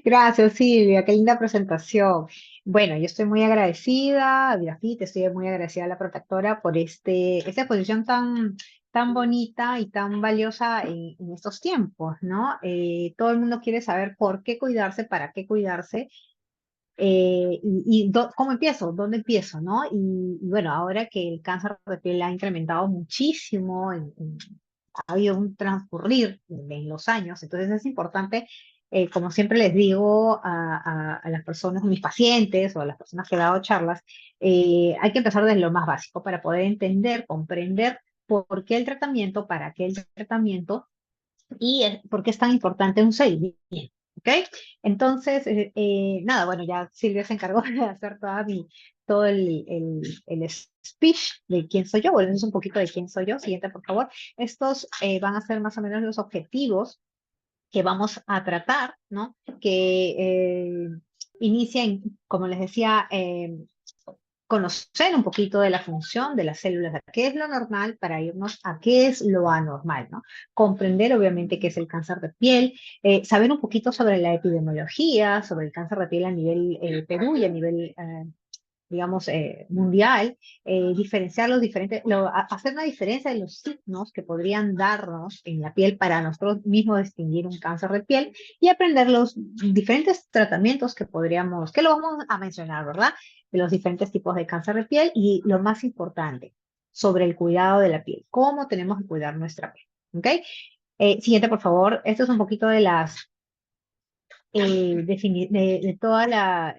Gracias, Silvia, qué linda presentación. Bueno, yo estoy muy agradecida, Grafite, estoy muy agradecida a la protectora por esta exposición tan bonita y tan valiosa en estos tiempos, ¿no? Todo el mundo quiere saber por qué cuidarse, para qué cuidarse, cómo empiezo, dónde empiezo, ¿no? Y bueno, ahora que el cáncer de piel ha incrementado muchísimo ha habido un transcurrir en los años, entonces es importante, como siempre les digo a las personas, a mis pacientes o a las personas que he dado charlas, hay que empezar desde lo más básico para poder entender, comprender por qué el tratamiento, para qué el tratamiento y por qué es tan importante un seguimiento. ¿Ok? Entonces, nada, bueno, ya Silvia se encargó de hacer todo el speech de quién soy yo. Bueno, es un poquito de quién soy yo. Siguiente, por favor. Estos van a ser más o menos los objetivos que vamos a tratar, ¿no? Que inician, como les decía, conocer un poquito de la función de las células, de qué es lo normal para irnos a qué es lo anormal, ¿no? Comprender obviamente qué es el cáncer de piel, saber un poquito sobre la epidemiología, sobre el cáncer de piel a nivel Perú y a nivel digamos, mundial, diferenciar los diferentes, hacer una diferencia de los signos que podrían darnos en la piel para nosotros mismos distinguir un cáncer de piel y aprender los diferentes tratamientos que podríamos, que lo vamos a mencionar, ¿verdad? De los diferentes tipos de cáncer de piel y lo más importante, sobre el cuidado de la piel, cómo tenemos que cuidar nuestra piel, ¿ok? Siguiente, por favor. Esto es un poquito de de toda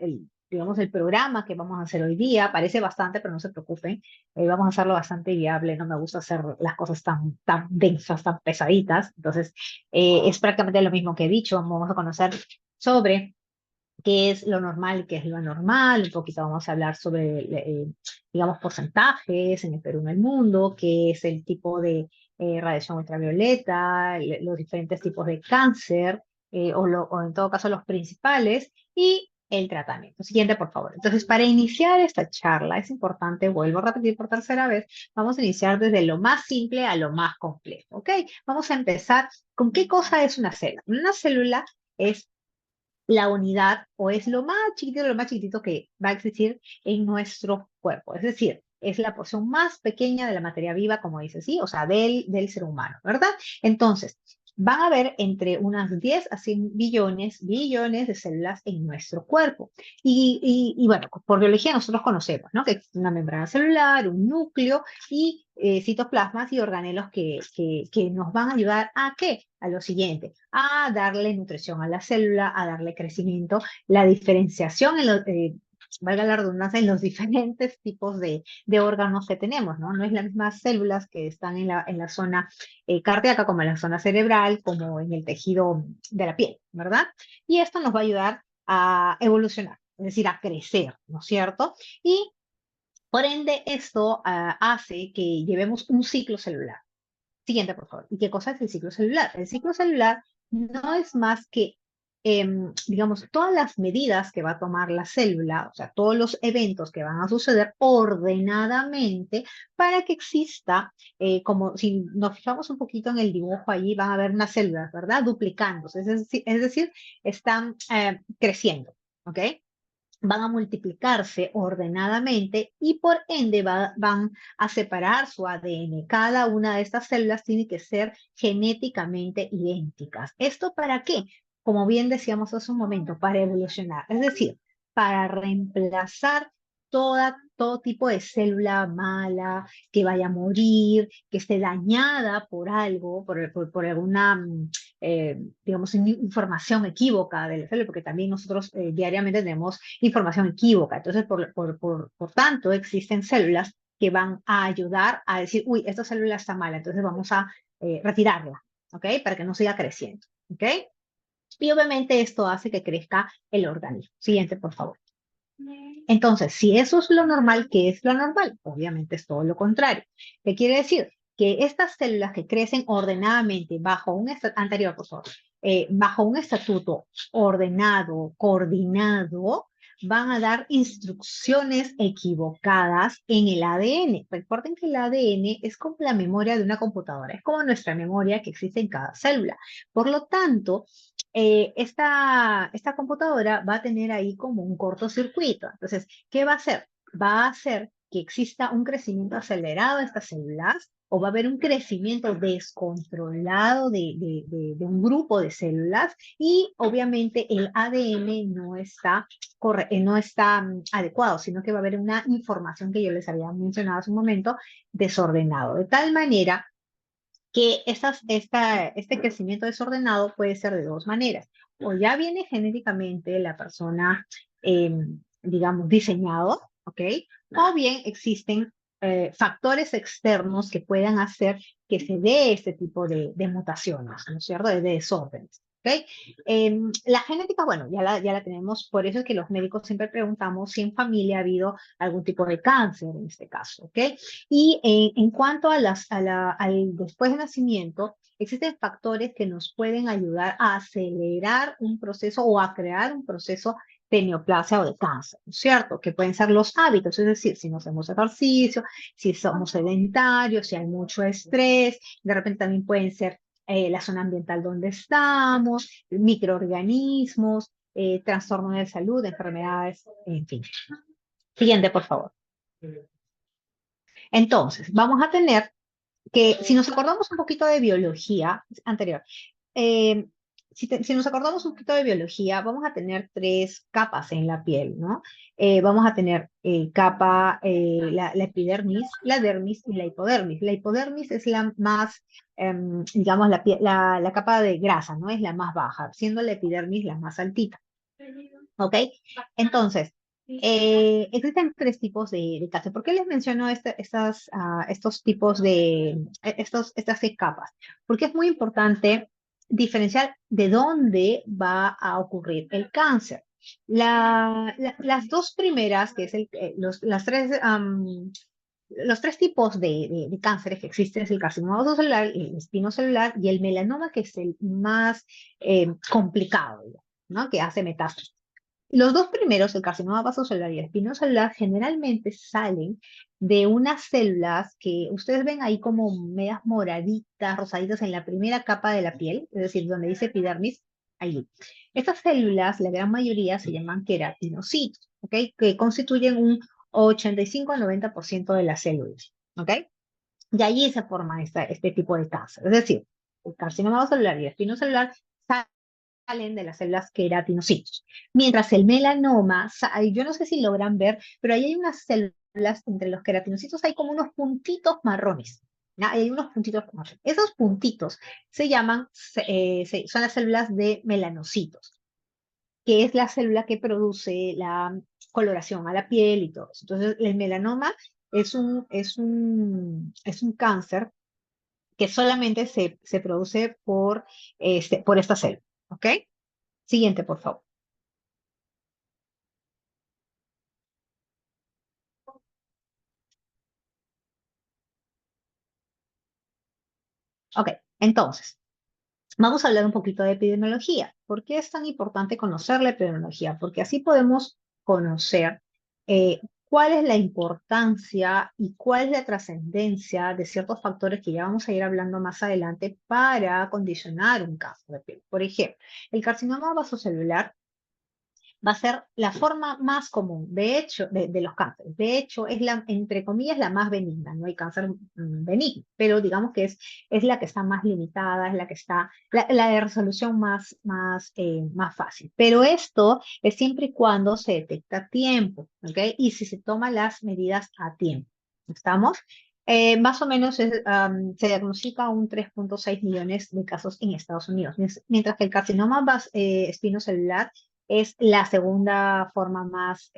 digamos, el programa que vamos a hacer hoy día. Parece bastante, pero no se preocupen. Vamos a hacerlo bastante viable. No me gusta hacer las cosas tan densas, tan pesaditas. Entonces, es prácticamente lo mismo que he dicho. Vamos a conocer sobre qué es lo normal y qué es lo anormal. Un poquito vamos a hablar sobre, digamos, porcentajes en el Perú, en el mundo, qué es el tipo de radiación ultravioleta, los diferentes tipos de cáncer, o en todo caso los principales, y el tratamiento. Siguiente, por favor. Entonces, para iniciar esta charla, es importante, vuelvo a repetir por tercera vez, vamos a iniciar desde lo más simple a lo más complejo, ¿ok? Vamos a empezar con qué cosa es una célula. Una célula es la unidad o es lo más chiquitito que va a existir en nuestro cuerpo. Es decir, es la porción más pequeña de la materia viva, como dice, ¿sí? O sea, del ser humano, ¿verdad? Entonces, van a haber entre unas 10 a 100 billones de células en nuestro cuerpo. Bueno, por biología nosotros conocemos, ¿no? Que existe una membrana celular, un núcleo y citoplasmas y organelos que nos van a ayudar a ¿qué? A lo siguiente, a darle nutrición a la célula, a darle crecimiento, la diferenciación valga la redundancia, en los diferentes tipos de órganos que tenemos, ¿no? No es las mismas células que están en la zona cardíaca, como en la zona cerebral, como en el tejido de la piel, ¿verdad? Y esto nos va a ayudar a evolucionar, es decir, a crecer, ¿no es cierto? Y por ende, esto hace que llevemos un ciclo celular. Siguiente, por favor. ¿Y qué cosa es el ciclo celular? El ciclo celular no es más que, digamos, todas las medidas que va a tomar la célula, o sea, todos los eventos que van a suceder ordenadamente para que exista, como si nos fijamos un poquito en el dibujo allí, van a haber unas células, ¿verdad? Duplicándose, es decir, están creciendo, ¿ok? Van a multiplicarse ordenadamente y por ende van a separar su ADN. Cada una de estas células tiene que ser genéticamente idénticas. ¿Esto para qué? Como bien decíamos hace un momento, para evolucionar, es decir, para reemplazar todo tipo de célula mala que vaya a morir, que esté dañada por algo, por alguna digamos, información equívoca del cerebro, porque también nosotros diariamente tenemos información equívoca. Entonces, por tanto, existen células que van a ayudar a decir, uy, esta célula está mala, entonces vamos a retirarla, ¿ok? Para que no siga creciendo, ¿ok? Y obviamente esto hace que crezca el organismo. Siguiente, por favor. Entonces, si eso es lo normal, ¿qué es lo normal? Obviamente es todo lo contrario. ¿Qué quiere decir? Que estas células que crecen ordenadamente anterior, por favor, bajo un estatuto ordenado, coordinado, van a dar instrucciones equivocadas en el ADN. Recuerden que el ADN es como la memoria de una computadora, es como nuestra memoria que existe en cada célula. Por lo tanto, esta computadora va a tener ahí como un cortocircuito. Entonces, ¿qué va a hacer? Va a hacer que exista un crecimiento acelerado de estas células o va a haber un crecimiento descontrolado de un grupo de células y obviamente el ADN no está adecuado, sino que va a haber una información que yo les había mencionado hace un momento desordenado. De tal manera que este crecimiento desordenado puede ser de dos maneras. O ya viene genéticamente la persona, digamos, diseñado, ¿ok? O bien existen factores externos que puedan hacer que se dé este tipo de mutaciones, ¿no es cierto? De desórdenes. ¿Ok? La genética, bueno, ya la tenemos, por eso es que los médicos siempre preguntamos si en familia ha habido algún tipo de cáncer en este caso, ¿ok? Y en cuanto al después de nacimiento, existen factores que nos pueden ayudar a acelerar un proceso o a crear un proceso de neoplasia o de cáncer, ¿no es cierto? Que pueden ser los hábitos, es decir, si no hacemos ejercicio, si somos sedentarios, si hay mucho estrés, de repente también pueden ser la zona ambiental donde estamos, microorganismos, trastornos de salud, enfermedades, en fin. Siguiente, por favor. Entonces, vamos a tener que si nos acordamos un poquito de biología anterior, eh, si nos acordamos un poquito de biología, vamos a tener tres capas en la piel, ¿no? Vamos a tener la epidermis, la dermis y la hipodermis. La hipodermis es la más, digamos, la capa de grasa, ¿no? Es la más baja, siendo la epidermis la más altita. ¿Ok? Entonces, existen tres tipos de cáncer. ¿Por qué les menciono estos tipos estas seis capas? Porque es muy importante diferenciar de dónde va a ocurrir el cáncer. Las dos primeras, que es los tres tipos de cánceres que existen es el carcinoma vasocelular, el espinocelular y el melanoma, que es el más complicado, ¿no? Que hace metástasis. Los dos primeros, el carcinoma vasocelular y el espinocelular, generalmente salen de unas células que ustedes ven ahí como medias moraditas, rosaditas en la primera capa de la piel, es decir, donde dice epidermis, ahí. Estas células, la gran mayoría, se llaman queratinocitos, ¿ok? Que constituyen un 85 al 90% de las células, ¿ok? Y allí se forma este tipo de cáncer. Es decir, el carcinoma vasocelular y el espinocelular salen de las células queratinocitos. Mientras el melanoma, yo no sé si logran ver, pero ahí hay unas células entre los queratinocitos, hay como unos puntitos marrones. ¿Ya? Hay unos puntitos marrones. Esos puntitos se llaman, son las células de melanocitos, que es la célula que produce la coloración a la piel y todo eso. Entonces, el melanoma es un cáncer que solamente se produce por esta célula. ¿Ok? Siguiente, por favor. Ok, entonces, vamos a hablar un poquito de epidemiología. ¿Por qué es tan importante conocer la epidemiología? Porque así podemos conocer cuál es la importancia y cuál es la trascendencia de ciertos factores que ya vamos a ir hablando más adelante para condicionar un cáncer de piel. Por ejemplo, el carcinoma vasocelular va a ser la forma más común, de hecho, de los cánceres. De hecho, es entre comillas, la más benigna. No hay cáncer benigno, pero digamos que es la que está más limitada, es la que está, la de resolución más fácil. Pero esto es siempre y cuando se detecta a tiempo, ¿ok? Y si se toman las medidas a tiempo. ¿Estamos? Más o menos se diagnostica un 3,6 millones de casos en Estados Unidos, mientras que el carcinoma espinocelular es la segunda forma más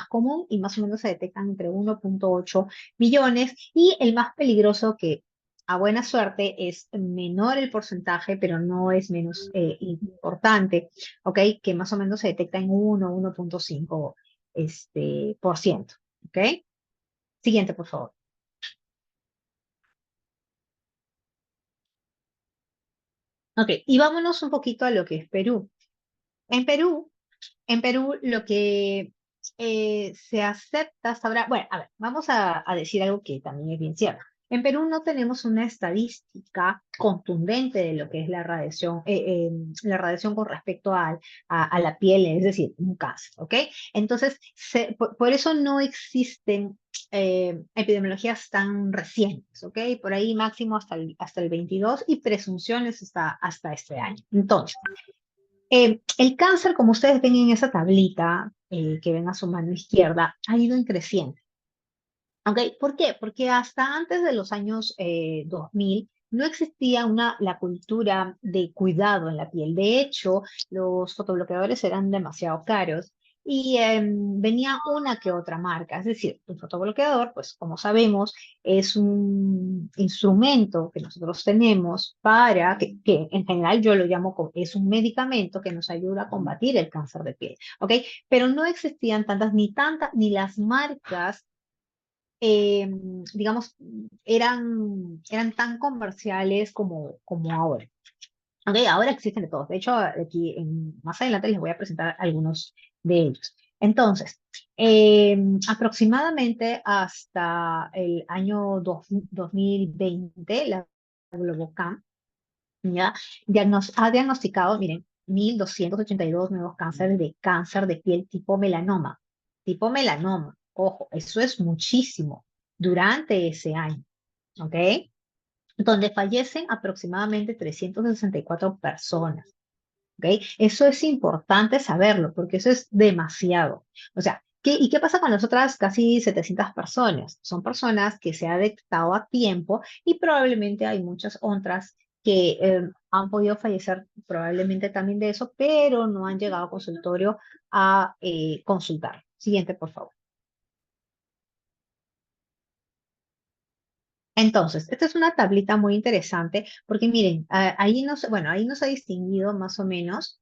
común y más o menos se detectan entre 1,8 millones y el más peligroso que a buena suerte es menor el porcentaje, pero no es menos importante, ¿ok? Que más o menos se detecta en 1,5 por ciento, ¿ok? Siguiente, por favor. Ok, y vámonos un poquito a lo que es Perú. En Perú, En Perú, lo que se acepta hasta ahora, bueno, a ver, vamos a decir algo que también es bien cierto. En Perú no tenemos una estadística contundente de lo que es la radiación con respecto a la piel, es decir, un cáncer, ¿ok? Entonces, por eso no existen epidemiologías tan recientes, ¿ok? Por ahí máximo hasta el 22 y presunciones hasta este año. Entonces, el cáncer, como ustedes ven en esa tablita que ven a su mano izquierda, ha ido creciendo. ¿Ok? ¿Por qué? Porque hasta antes de los años 2000 no existía la cultura de cuidado en la piel. De hecho, los fotobloqueadores eran demasiado caros y venía una que otra marca. Es decir, un fotobloqueador, pues como sabemos, es un instrumento que nosotros tenemos que en general yo lo llamo, es un medicamento que nos ayuda a combatir el cáncer de piel. ¿Ok? Pero no existían tantas, ni las marcas eh, digamos, eran tan comerciales como ahora. Ok, ahora existen de todos. De hecho, aquí más adelante les voy a presentar algunos de ellos. Entonces, aproximadamente hasta el año 2020, la Globocam ya ha diagnosticado, miren, 1.282 nuevos cáncer de piel tipo melanoma. Tipo melanoma, ojo, eso es muchísimo durante ese año, ¿ok? Donde fallecen aproximadamente 364 personas, ¿ok? Eso es importante saberlo, porque eso es demasiado. O sea, ¿y qué pasa con las otras casi 700 personas? Son personas que se ha detectado a tiempo y probablemente hay muchas otras que han podido fallecer probablemente también de eso, pero no han llegado al consultorio a consultar. Siguiente, por favor. Entonces, esta es una tablita muy interesante porque miren, ahí bueno, ahí nos ha distinguido más o menos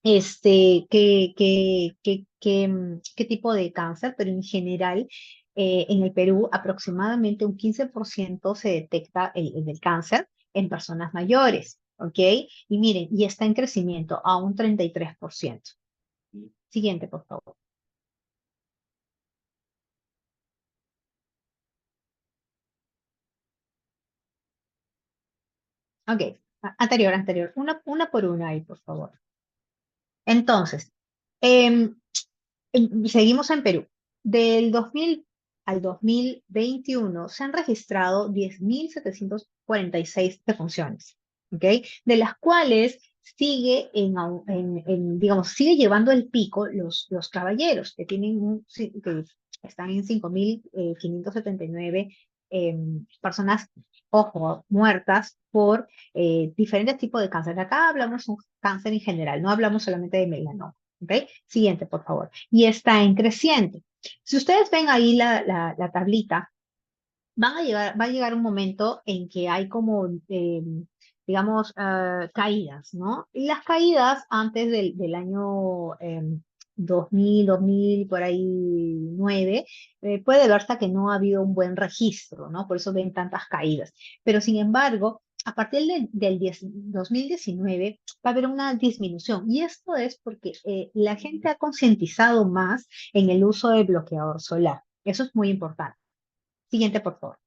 qué tipo de cáncer, pero en general, en el Perú aproximadamente un 15% se detecta el del cáncer en personas mayores, ¿ok? Y miren, y está en crecimiento a un 33%. Siguiente, por favor. Ok, anterior, una por una ahí, por favor. Entonces, em, seguimos en Perú. Del 2000 al 2021 se han registrado 10.746 defunciones, ¿ok? De las cuales digamos, sigue llevando el pico los caballeros, que están en 5.579 personas, ojo, muertas por diferentes tipos de cáncer. Acá hablamos de un cáncer en general, no hablamos solamente de melanoma. ¿Ok? Siguiente, por favor. Y está en creciente. Si ustedes ven ahí la tablita, va a llegar un momento en que hay como, digamos, caídas, ¿no? Y las caídas antes del año 2000, por ahí 9, puede verse que no ha habido un buen registro, ¿no? Por eso ven tantas caídas. Pero sin embargo, a partir del 2019 va a haber una disminución. Y esto es porque la gente ha concientizado más en el uso de bloqueador solar. Eso es muy importante. Siguiente, por favor.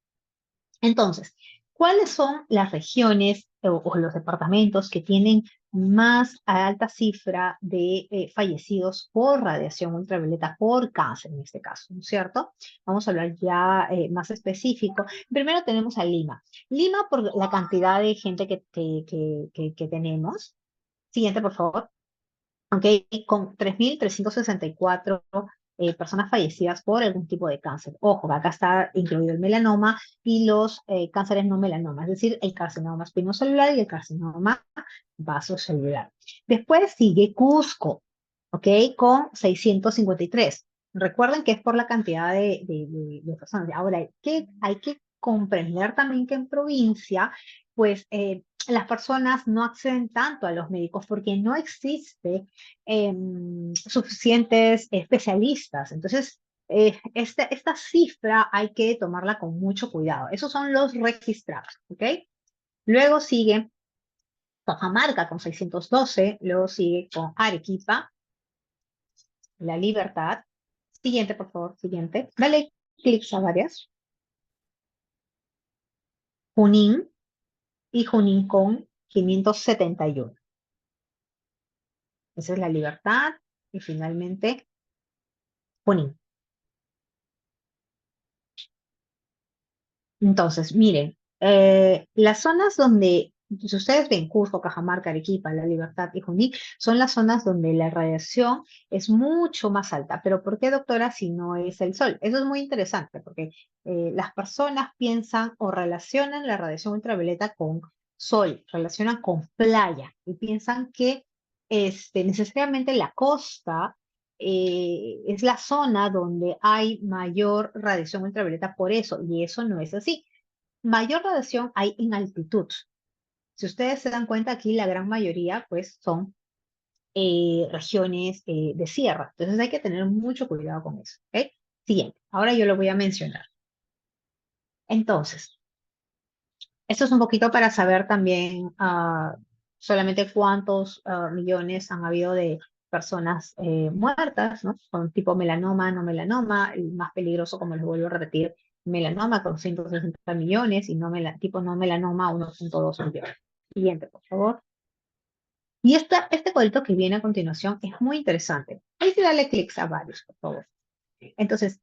Entonces, ¿cuáles son las regiones o los departamentos que tienen más alta cifra de fallecidos por radiación ultravioleta, por cáncer en este caso, ¿no es cierto? Vamos a hablar ya más específico. Primero tenemos a Lima. Lima por la cantidad de gente que tenemos. Siguiente, por favor. ¿Ok? Con 3.364 personas fallecidas por algún tipo de cáncer. Ojo, acá está incluido el melanoma y los cánceres no melanoma, es decir, el carcinoma espinocelular y el carcinoma vasocelular. Después sigue Cusco, ¿ok? Con 653. Recuerden que es por la cantidad de personas. Ahora, hay que comprender también que en provincia, pues las personas no acceden tanto a los médicos porque no existe suficientes especialistas. Entonces, esta cifra hay que tomarla con mucho cuidado. Esos son los registrados, ¿ok? Luego sigue Cajamarca con 612, luego sigue con Arequipa, La Libertad. Siguiente, por favor, siguiente. Dale clic a varias. Junín y Junín con 571. Esa es La Libertad y finalmente Junín. Entonces, miren, las zonas donde, si ustedes ven Cusco, Cajamarca, Arequipa, La Libertad y Junín, son las zonas donde la radiación es mucho más alta. Pero ¿por qué, doctora, si no es el sol? Eso es muy interesante porque las personas piensan o relacionan la radiación ultravioleta con sol, relacionan con playa y piensan que necesariamente la costa es la zona donde hay mayor radiación ultravioleta por eso, y eso no es así. Mayor radiación hay en altitud. Si ustedes se dan cuenta aquí, la gran mayoría pues son regiones de sierra. Entonces hay que tener mucho cuidado con eso. ¿Ok? Siguiente, ahora yo lo voy a mencionar. Entonces, esto es un poquito para saber también solamente cuántos millones han habido de personas muertas, ¿no? Con tipo melanoma, no melanoma, el más peligroso, como les vuelvo a repetir, melanoma con 160 millones y tipo no melanoma 1.2 millones. Siguiente, por favor. Y este cuadrito que viene a continuación es muy interesante. Hay que darle clics a varios, por favor. Entonces,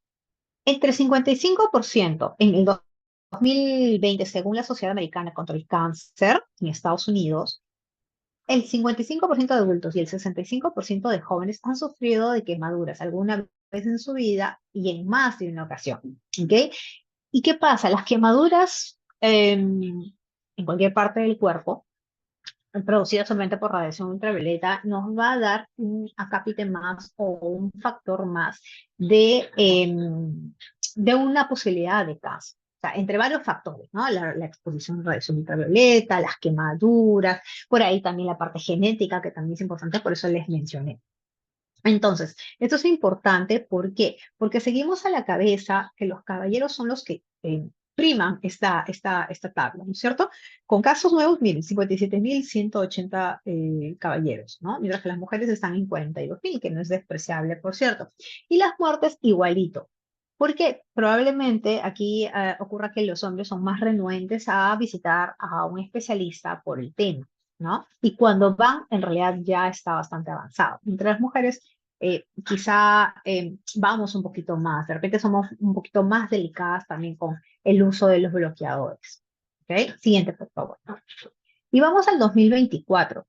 entre 55% en el 2020, según la Sociedad Americana contra el Cáncer en Estados Unidos, el 55% de adultos y el 65% de jóvenes han sufrido de quemaduras alguna vez en su vida y en más de una ocasión. ¿Ok? ¿Y qué pasa? Las quemaduras en cualquier parte del cuerpo, producidas solamente por radiación ultravioleta, nos va a dar un acápite más o un factor más de una posibilidad de cáncer. O sea, entre varios factores, ¿no? La exposición a radiación ultravioleta, las quemaduras, por ahí también la parte genética, que también es importante, por eso les mencioné. Entonces, esto es importante, ¿por qué? Porque seguimos a la cabeza que los caballeros son los que priman esta tabla, ¿no es cierto? Con casos nuevos, miren, 57.180 caballeros, ¿no? Mientras que las mujeres están en 42.000, que no es despreciable, por cierto. Y las muertes igualito. Porque probablemente aquí ocurra que los hombres son más renuentes a visitar a un especialista por el tema, ¿no? Y cuando van, en realidad ya está bastante avanzado. Entre las mujeres, quizá vamos un poquito más, de repente somos un poquito más delicadas también con el uso de los bloqueadores. ¿Ok? Siguiente, por favor. Y vamos al 2024.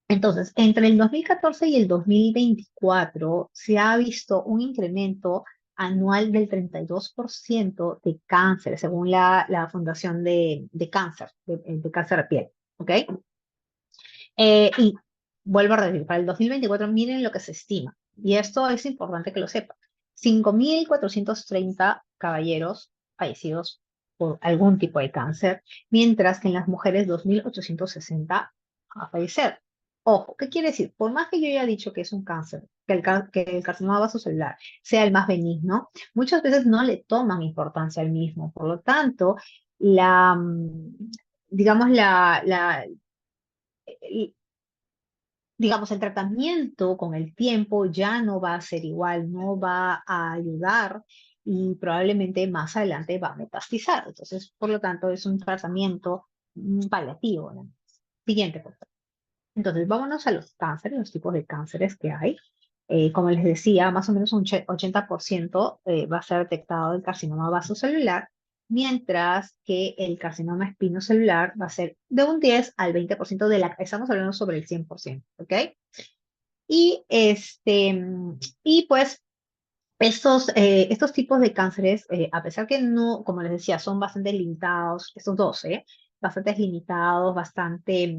Entonces, entre el 2014 y el 2024 se ha visto un incremento anual del 32% de cáncer, según la Fundación de Cáncer, de cáncer de piel. ¿Ok? Y vuelvo a repetir, para el 2024 miren lo que se estima. Y esto es importante que lo sepan. 5.430 caballeros fallecidos por algún tipo de cáncer, mientras que en las mujeres 2.860 a fallecer. Ojo, ¿qué quiere decir? Por más que yo haya dicho que es un cáncer, que el carcinoma vasocelular sea el más benigno, muchas veces no le toman importancia al mismo. Por lo tanto, digamos, digamos, el tratamiento con el tiempo ya no va a ser igual, no va a ayudar y probablemente más adelante va a metastizar. Entonces, por lo tanto, es un tratamiento paliativo, ¿no? Siguiente, por favor. Entonces, vámonos a los cánceres, los tipos de cánceres que hay. Como les decía, más o menos un 80% va a ser detectado el carcinoma vasocelular, mientras que el carcinoma espinocelular va a ser de un 10 al 20% estamos hablando sobre el 100%, ¿ok? Y, y pues estos tipos de cánceres, a pesar que no, como les decía, son bastante limitados, estos dos, bastante limitados, bastante,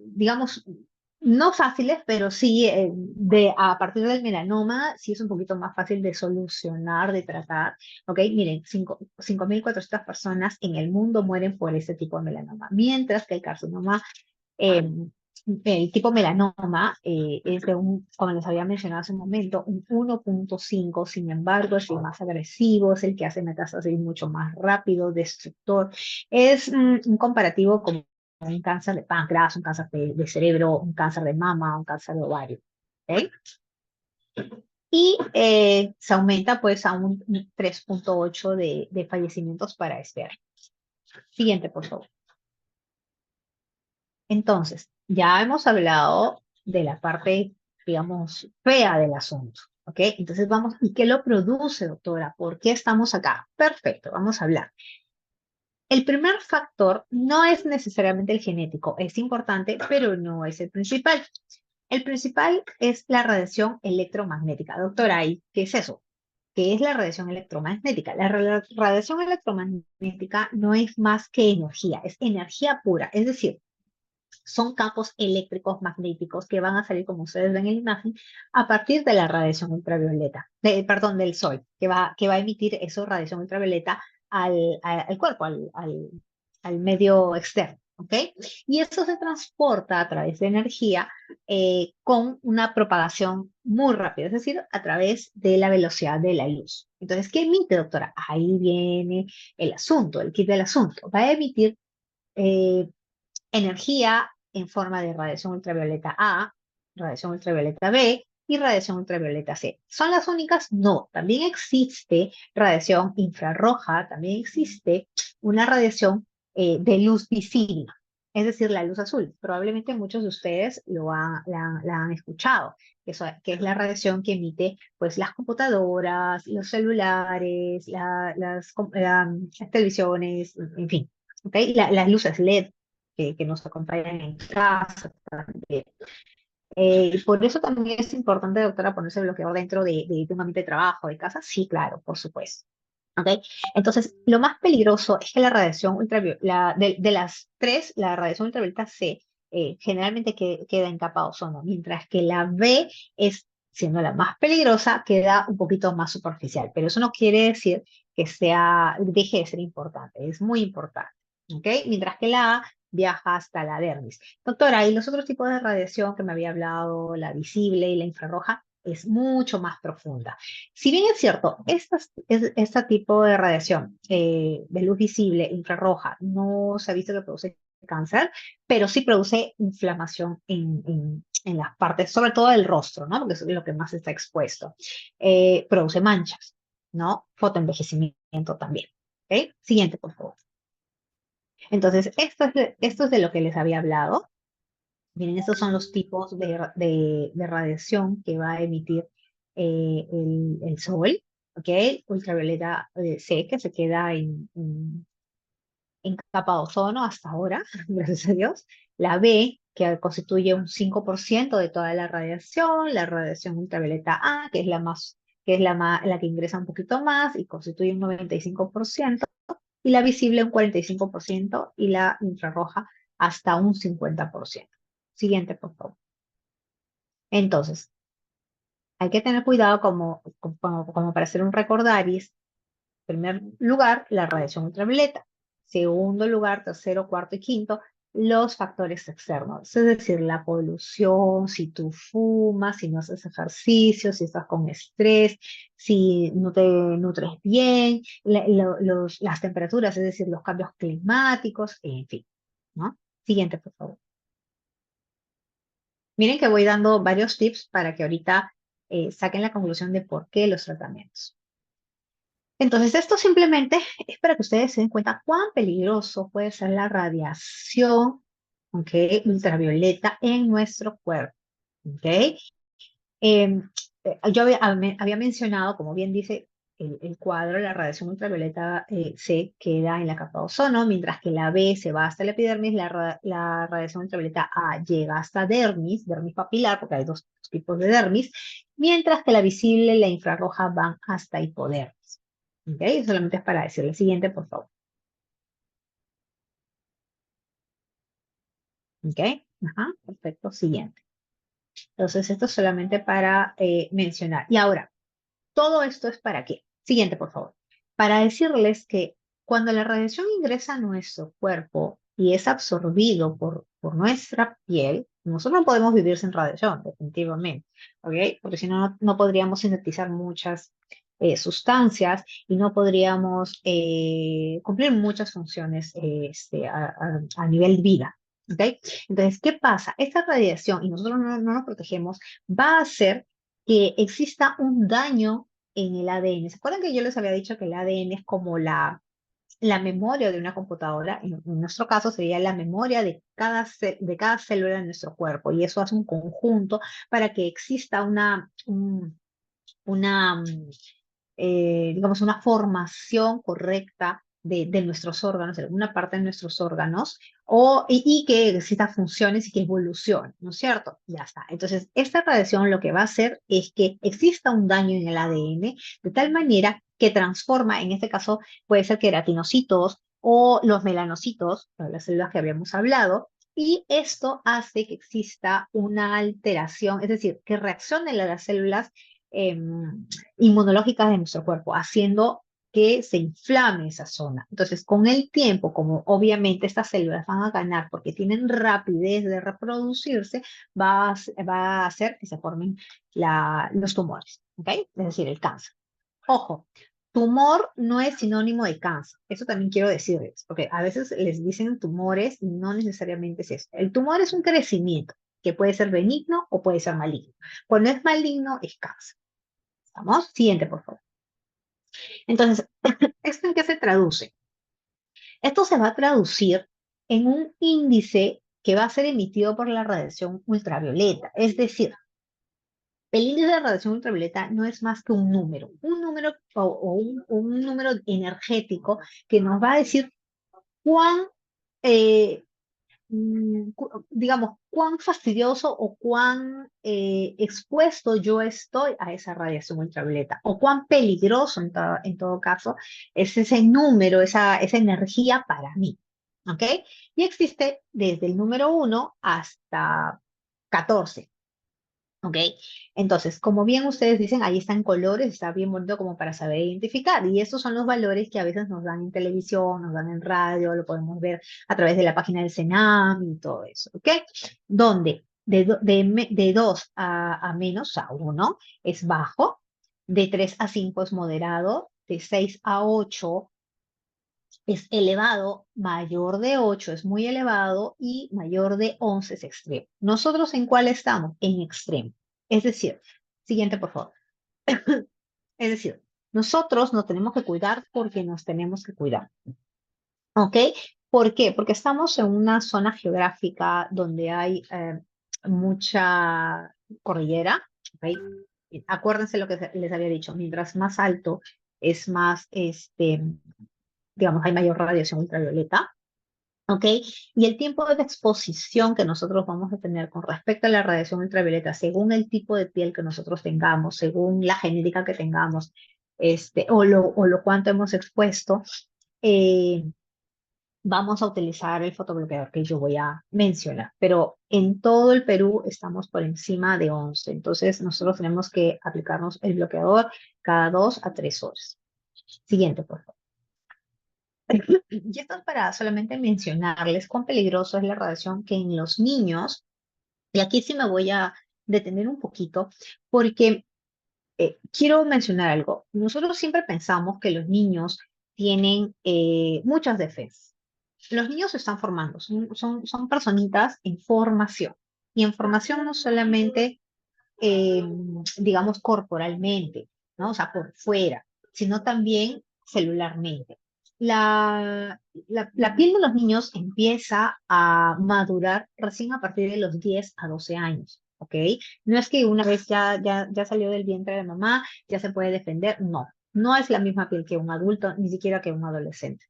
digamos, no fáciles, pero sí, a partir del melanoma, sí es un poquito más fácil de solucionar, de tratar, ¿ok? Miren, 5.400 personas en el mundo mueren por este tipo de melanoma, mientras que el carcinoma eh, el tipo melanoma es de como les había mencionado hace un momento, un 1.5, sin embargo, es el más agresivo, es el que hace metástasis mucho más rápido, destructor. Es un comparativo con un cáncer de páncreas, un cáncer de cerebro, un cáncer de mama, un cáncer de ovario. ¿Ok? Y se aumenta pues a un 3.8 de fallecimientos para este año. Siguiente, por favor. Entonces, ya hemos hablado de la parte, digamos, fea del asunto, ¿ok? Entonces vamos, ¿y qué lo produce, doctora? ¿Por qué estamos acá? Perfecto, vamos a hablar. El primer factor no es necesariamente el genético, es importante, pero no es el principal. El principal es la radiación electromagnética. Doctora, ¿y qué es eso? ¿Qué es la radiación electromagnética? La radiación electromagnética no es más que energía, es energía pura, es decir, son campos eléctricos magnéticos que van a salir, como ustedes ven en la imagen, a partir de la radiación ultravioleta, perdón, del sol, que va a emitir esa radiación ultravioleta al cuerpo, al medio externo. ¿Ok? Y eso se transporta a través de energía con una propagación muy rápida, es decir, a través de la velocidad de la luz. Entonces, ¿qué emite, doctora? Ahí viene el asunto, el kit del asunto. Va a emitir eh, energía en forma de radiación ultravioleta A, radiación ultravioleta B y radiación ultravioleta C. ¿Son las únicas? No, también existe radiación infrarroja, también existe una radiación de luz visible, es decir, la luz azul. Probablemente muchos de ustedes la han escuchado, que es la radiación que emite pues, las computadoras, los celulares, las televisiones, en fin. ¿Okay? Las luces LED que nos acompañan en casa también. Por eso también es importante, doctora, ponerse bloqueador dentro de un ambiente de trabajo, de casa. Sí, claro, por supuesto. ¿Ok? Entonces, lo más peligroso es que la radiación ultravioleta, de las tres, la radiación ultravioleta C generalmente queda en capa de ozono, mientras que la B es, siendo la más peligrosa, queda un poquito más superficial. Pero eso no quiere decir que deje de ser importante, es muy importante. ¿Ok? Mientras que la A viaja hasta la dermis. Doctora, y los otros tipos de radiación que me había hablado, la visible y la infrarroja, es mucho más profunda. Si bien es cierto, este tipo de radiación de luz visible, infrarroja, no se ha visto que produce cáncer, pero sí produce inflamación en las partes, sobre todo del rostro, ¿no? Porque es lo que más está expuesto. Produce manchas, ¿no? Fotoenvejecimiento también. ¿Ok? Siguiente, por favor. Entonces, esto es de lo que les había hablado. Miren, estos son los tipos de radiación que va a emitir el sol, ¿ok? Ultravioleta C, que se queda en capa de ozono hasta ahora, gracias a Dios. La B, que constituye un 5% de toda la radiación ultravioleta A, que es la que ingresa un poquito más y constituye un 95%, y la visible un 45% y la infrarroja hasta un 50%. Siguiente, por favor. Entonces, hay que tener cuidado como para hacer un recordaris. Primer lugar, la radiación ultravioleta. Segundo lugar, tercero, cuarto y quinto, los factores externos. Es decir, la polución, si tú fumas, si no haces ejercicio, si estás con estrés, si no te nutres bien, las temperaturas, es decir, los cambios climáticos, en fin, ¿no? Siguiente, por favor. Miren que voy dando varios tips para que ahorita saquen la conclusión de por qué los tratamientos. Entonces, esto simplemente es para que ustedes se den cuenta cuán peligroso puede ser la radiación, ¿ok? Ultravioleta en nuestro cuerpo. ¿Ok? Yo había mencionado, como bien dice el cuadro, la radiación ultravioleta C queda en la capa de ozono, mientras que la B se va hasta la epidermis, la radiación ultravioleta A llega hasta dermis papilar, porque hay dos tipos de dermis, mientras que la visible y la infrarroja van hasta hipodermis. ¿Ok? Solamente es para decirle siguiente, por favor. ¿Ok? Ajá, perfecto, siguiente. Entonces, esto es solamente para mencionar. Y ahora, todo esto es para qué. Siguiente, por favor. Para decirles que cuando la radiación ingresa a nuestro cuerpo y es absorbido por nuestra piel, nosotros no podemos vivir sin radiación, definitivamente, ¿ok? Porque si no, no podríamos sintetizar muchas sustancias y no podríamos cumplir muchas funciones a nivel de vida, ¿ok? Entonces, ¿qué pasa? Esta radiación, y nosotros no nos protegemos, va a hacer que exista un daño en el ADN. ¿Se acuerdan que yo les había dicho que el ADN es como la memoria de una computadora, en nuestro caso sería la memoria de cada célula de nuestro cuerpo, y eso hace un conjunto para que exista una, digamos, una formación correcta de nuestros órganos, de alguna parte de nuestros órganos, y que exista funciones y que evolucione, ¿no es cierto? Ya está. Entonces, esta radiación lo que va a hacer es que exista un daño en el ADN de tal manera que transforma, en este caso puede ser queratinocitos o los melanocitos, las células que habíamos hablado, y esto hace que exista una alteración, es decir, que reaccionen las células inmunológicas de nuestro cuerpo, haciendo que se inflame esa zona. Entonces, con el tiempo, como obviamente estas células van a ganar porque tienen rapidez de reproducirse, va a hacer que se formen los tumores, ¿ok? Es decir, el cáncer. Ojo, tumor no es sinónimo de cáncer. Eso también quiero decirles, porque a veces les dicen tumores y no necesariamente es eso. El tumor es un crecimiento que puede ser benigno o puede ser maligno. Cuando es maligno, es cáncer. ¿Vamos? Siguiente, por favor. Entonces, ¿esto en qué se traduce? Esto se va a traducir en un índice que va a ser emitido por la radiación ultravioleta. Es decir, el índice de radiación ultravioleta no es más que un número un número energético que nos va a decir cuán, eh, digamos, cuán fastidioso o cuán expuesto yo estoy a esa radiación ultravioleta, o cuán peligroso en todo caso es ese número, esa energía para mí. ¿Ok? Y existe desde el número 1 hasta 14. ¿Ok? Entonces, como bien ustedes dicen, ahí están colores, está bien bonito como para saber identificar. Y estos son los valores que a veces nos dan en televisión, nos dan en radio, lo podemos ver a través de la página del CENAM y todo eso. ¿Ok? Donde de 2 a menos, a 1 es bajo, de 3 a 5 es moderado, de 6 a 8 es elevado, mayor de 8 es muy elevado y mayor de 11 es extremo. ¿Nosotros en cuál estamos? En extremo. Es decir, siguiente por favor. Es decir, nosotros nos tenemos que cuidar porque nos tenemos que cuidar. ¿Ok? ¿Por qué? Porque estamos en una zona geográfica donde hay mucha cordillera. ¿Ok? Acuérdense lo que les había dicho, mientras más alto es más, digamos, hay mayor radiación ultravioleta. ¿Ok? Y el tiempo de exposición que nosotros vamos a tener con respecto a la radiación ultravioleta, según el tipo de piel que nosotros tengamos, según la genética que tengamos, o lo cuánto hemos expuesto, eh, vamos a utilizar el fotobloqueador que yo voy a mencionar. Pero en todo el Perú estamos por encima de 11. Entonces nosotros tenemos que aplicarnos el bloqueador cada 2 a 3 horas. Siguiente, por favor. Y esto es para solamente mencionarles cuán peligroso es la radiación que en los niños, y aquí sí me voy a detener un poquito, porque quiero mencionar algo. Nosotros siempre pensamos que los niños tienen muchas defensas. Los niños se están formando, son personitas en formación. Y en formación no solamente, eh, digamos, corporalmente, ¿no? O sea, por fuera, sino también celularmente. La piel de los niños empieza a madurar recién a partir de los 10 a 12 años, ¿ok? No es que una vez ya salió del vientre de mamá, ya se puede defender, no. No es la misma piel que un adulto, ni siquiera que un adolescente.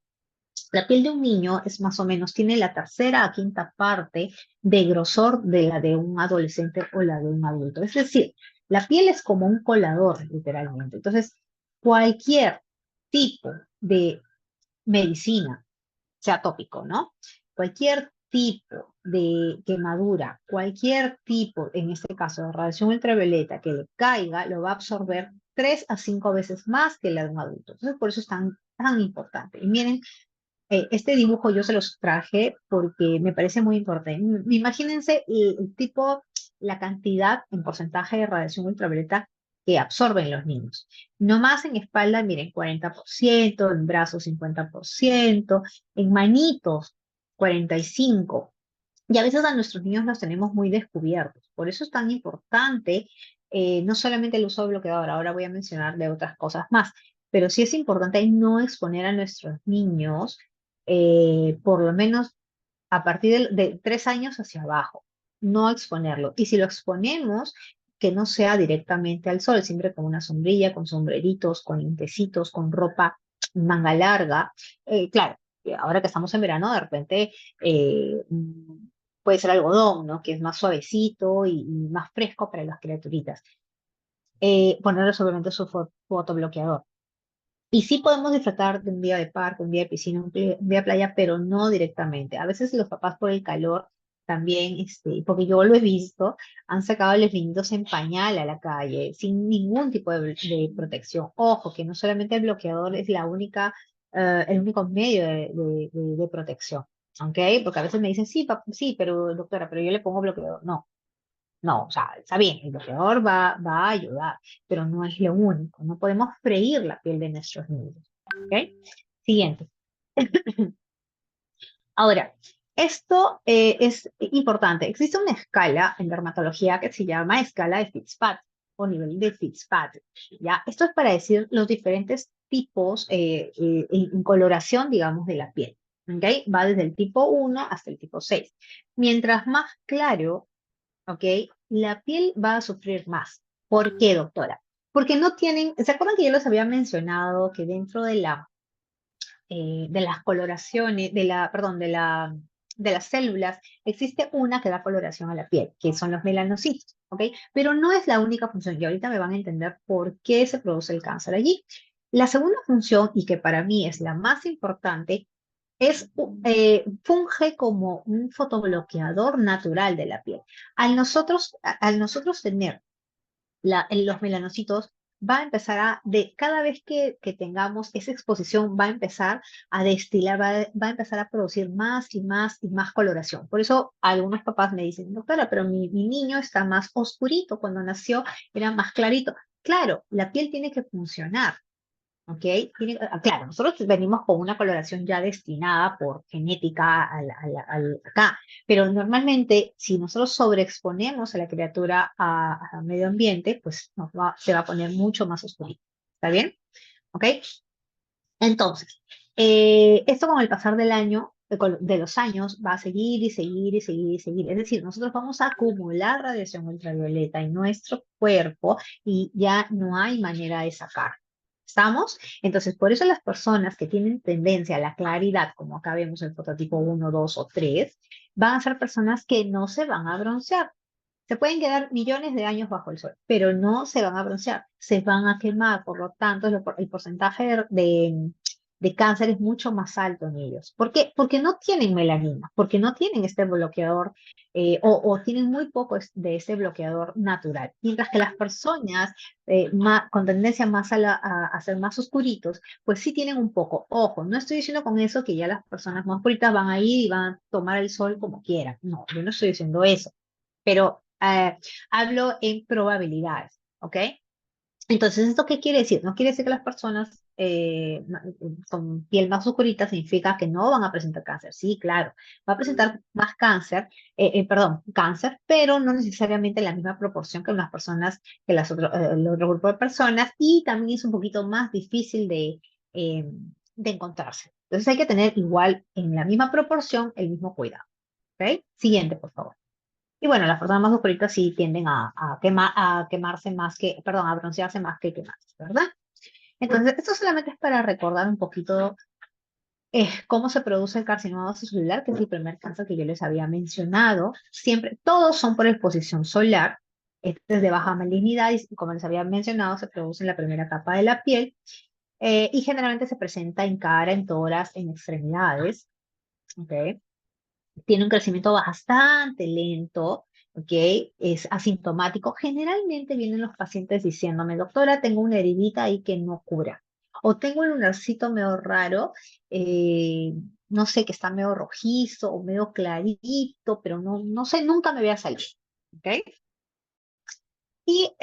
La piel de un niño es más o menos, tiene la tercera a quinta parte de grosor de la de un adolescente o la de un adulto. Es decir, la piel es como un colador, literalmente. Entonces, cualquier tipo de medicina, sea tópico, ¿no? Cualquier tipo de quemadura, cualquier tipo, en este caso de radiación ultravioleta, que le caiga, lo va a absorber 3 a 5 veces más que la de un adulto. Entonces, por eso es tan importante. Y miren, este dibujo yo se los traje porque me parece muy importante. Imagínense el tipo, la cantidad en porcentaje de radiación ultravioleta que absorben los niños. No más en espalda, miren, 40%, en brazos 50%, en manitos 45%. Y a veces a nuestros niños los tenemos muy descubiertos. Por eso es tan importante no solamente el uso de bloqueador, ahora voy a mencionar de otras cosas más, pero sí es importante no exponer a nuestros niños, por lo menos a partir de 3 años hacia abajo, no exponerlo. Y si lo exponemos, que no sea directamente al sol, siempre con una sombrilla, con sombreritos, con lentecitos, con ropa manga larga. Claro, ahora que estamos en verano, de repente puede ser algodón, ¿no? Que es más suavecito y más fresco para las criaturitas. Ponerles obviamente su fotobloqueador. Y sí podemos disfrutar de un día de parque, un día de piscina, un día de playa, pero no directamente. A veces los papás por el calor también, porque yo lo he visto, han sacado a los niños en pañal a la calle, sin ningún tipo de protección. Ojo, que no solamente el bloqueador es el único medio de protección. ¿Ok? Porque a veces me dicen, sí, sí, pero doctora, pero yo le pongo bloqueador. No, no, o sea, está bien, el bloqueador va a ayudar, pero no es lo único. No podemos freír la piel de nuestros niños. ¿Ok? Siguiente. Ahora, esto es importante. Existe una escala en dermatología que se llama escala de Fitzpatrick o nivel de Fitzpatrick. ¿Ya? Esto es para decir los diferentes tipos en coloración, digamos, de la piel. ¿Ok? Va desde el tipo 1 hasta el tipo 6. Mientras más claro, ¿ok? La piel va a sufrir más. ¿Por qué, doctora? Porque no tienen, ¿se acuerdan que yo les había mencionado que dentro de las coloraciones, perdón, de las células, existe una que da coloración a la piel, que son los melanocitos, ¿ok? Pero no es la única función, y ahorita me van a entender por qué se produce el cáncer allí. La segunda función, y que para mí es la más importante, funge como un fotobloqueador natural de la piel. Al nosotros tener en los melanocitos, va a empezar cada vez que tengamos esa exposición, va a empezar a destilar, va a empezar a producir más y más y más coloración. Por eso algunos papás me dicen, doctora, pero mi niño está más oscurito, cuando nació era más clarito. Claro, la piel tiene que funcionar. ¿Ok? Claro, nosotros venimos con una coloración ya destinada por genética acá, pero normalmente si nosotros sobreexponemos a la criatura a medio ambiente, pues se va a poner mucho más oscurito. ¿Está bien? ¿Ok? Entonces, esto con el pasar de los años, va a seguir y seguir y seguir y seguir. Es decir, nosotros vamos a acumular radiación ultravioleta en nuestro cuerpo y ya no hay manera de sacar. ¿Estamos? Entonces, por eso las personas que tienen tendencia a la claridad, como acá vemos el fototipo 1, 2 o 3, van a ser personas que no se van a broncear. Se pueden quedar millones de años bajo el sol, pero no se van a broncear, se van a quemar, por lo tanto el porcentaje de cáncer es mucho más alto en ellos. ¿Por qué? Porque no tienen melanina, porque no tienen este bloqueador o tienen muy poco de este bloqueador natural. Mientras que las personas con tendencia más a ser más oscuritos, pues sí tienen un poco. Ojo, no estoy diciendo con eso que ya las personas más oscuritas van a ir y van a tomar el sol como quieran. No, yo no estoy diciendo eso, pero hablo en probabilidades, ¿ok? Entonces, ¿esto qué quiere decir? No quiere decir que las personas con piel más oscurita significa que no van a presentar cáncer. Sí, claro, va a presentar más cáncer, cáncer, pero no necesariamente en la misma proporción que unas personas, que el otro grupo de personas, y también es un poquito más difícil de encontrarse. Entonces hay que tener igual en la misma proporción el mismo cuidado. ¿Ok? Siguiente, por favor. Y bueno, las personas más oscuritas sí tienden a quemarse más perdón, a broncearse más que quemarse, ¿verdad? Entonces, esto solamente es para recordar un poquito cómo se produce el carcinoma celular, que es el primer cáncer que yo les había mencionado. Siempre, todos son por exposición solar. Este es de baja malignidad y, como les había mencionado, se produce en la primera capa de la piel y generalmente se presenta en cara, en tórax, en extremidades. ¿Ok? Tiene un crecimiento bastante lento, ¿ok? Es asintomático. Generalmente vienen los pacientes diciéndome, doctora, tengo una heridita ahí que no cura. O tengo un lunarcito medio raro, eh, no sé, que está medio rojizo o medio clarito, pero no sé, nunca me voy a salir, ¿ok? Y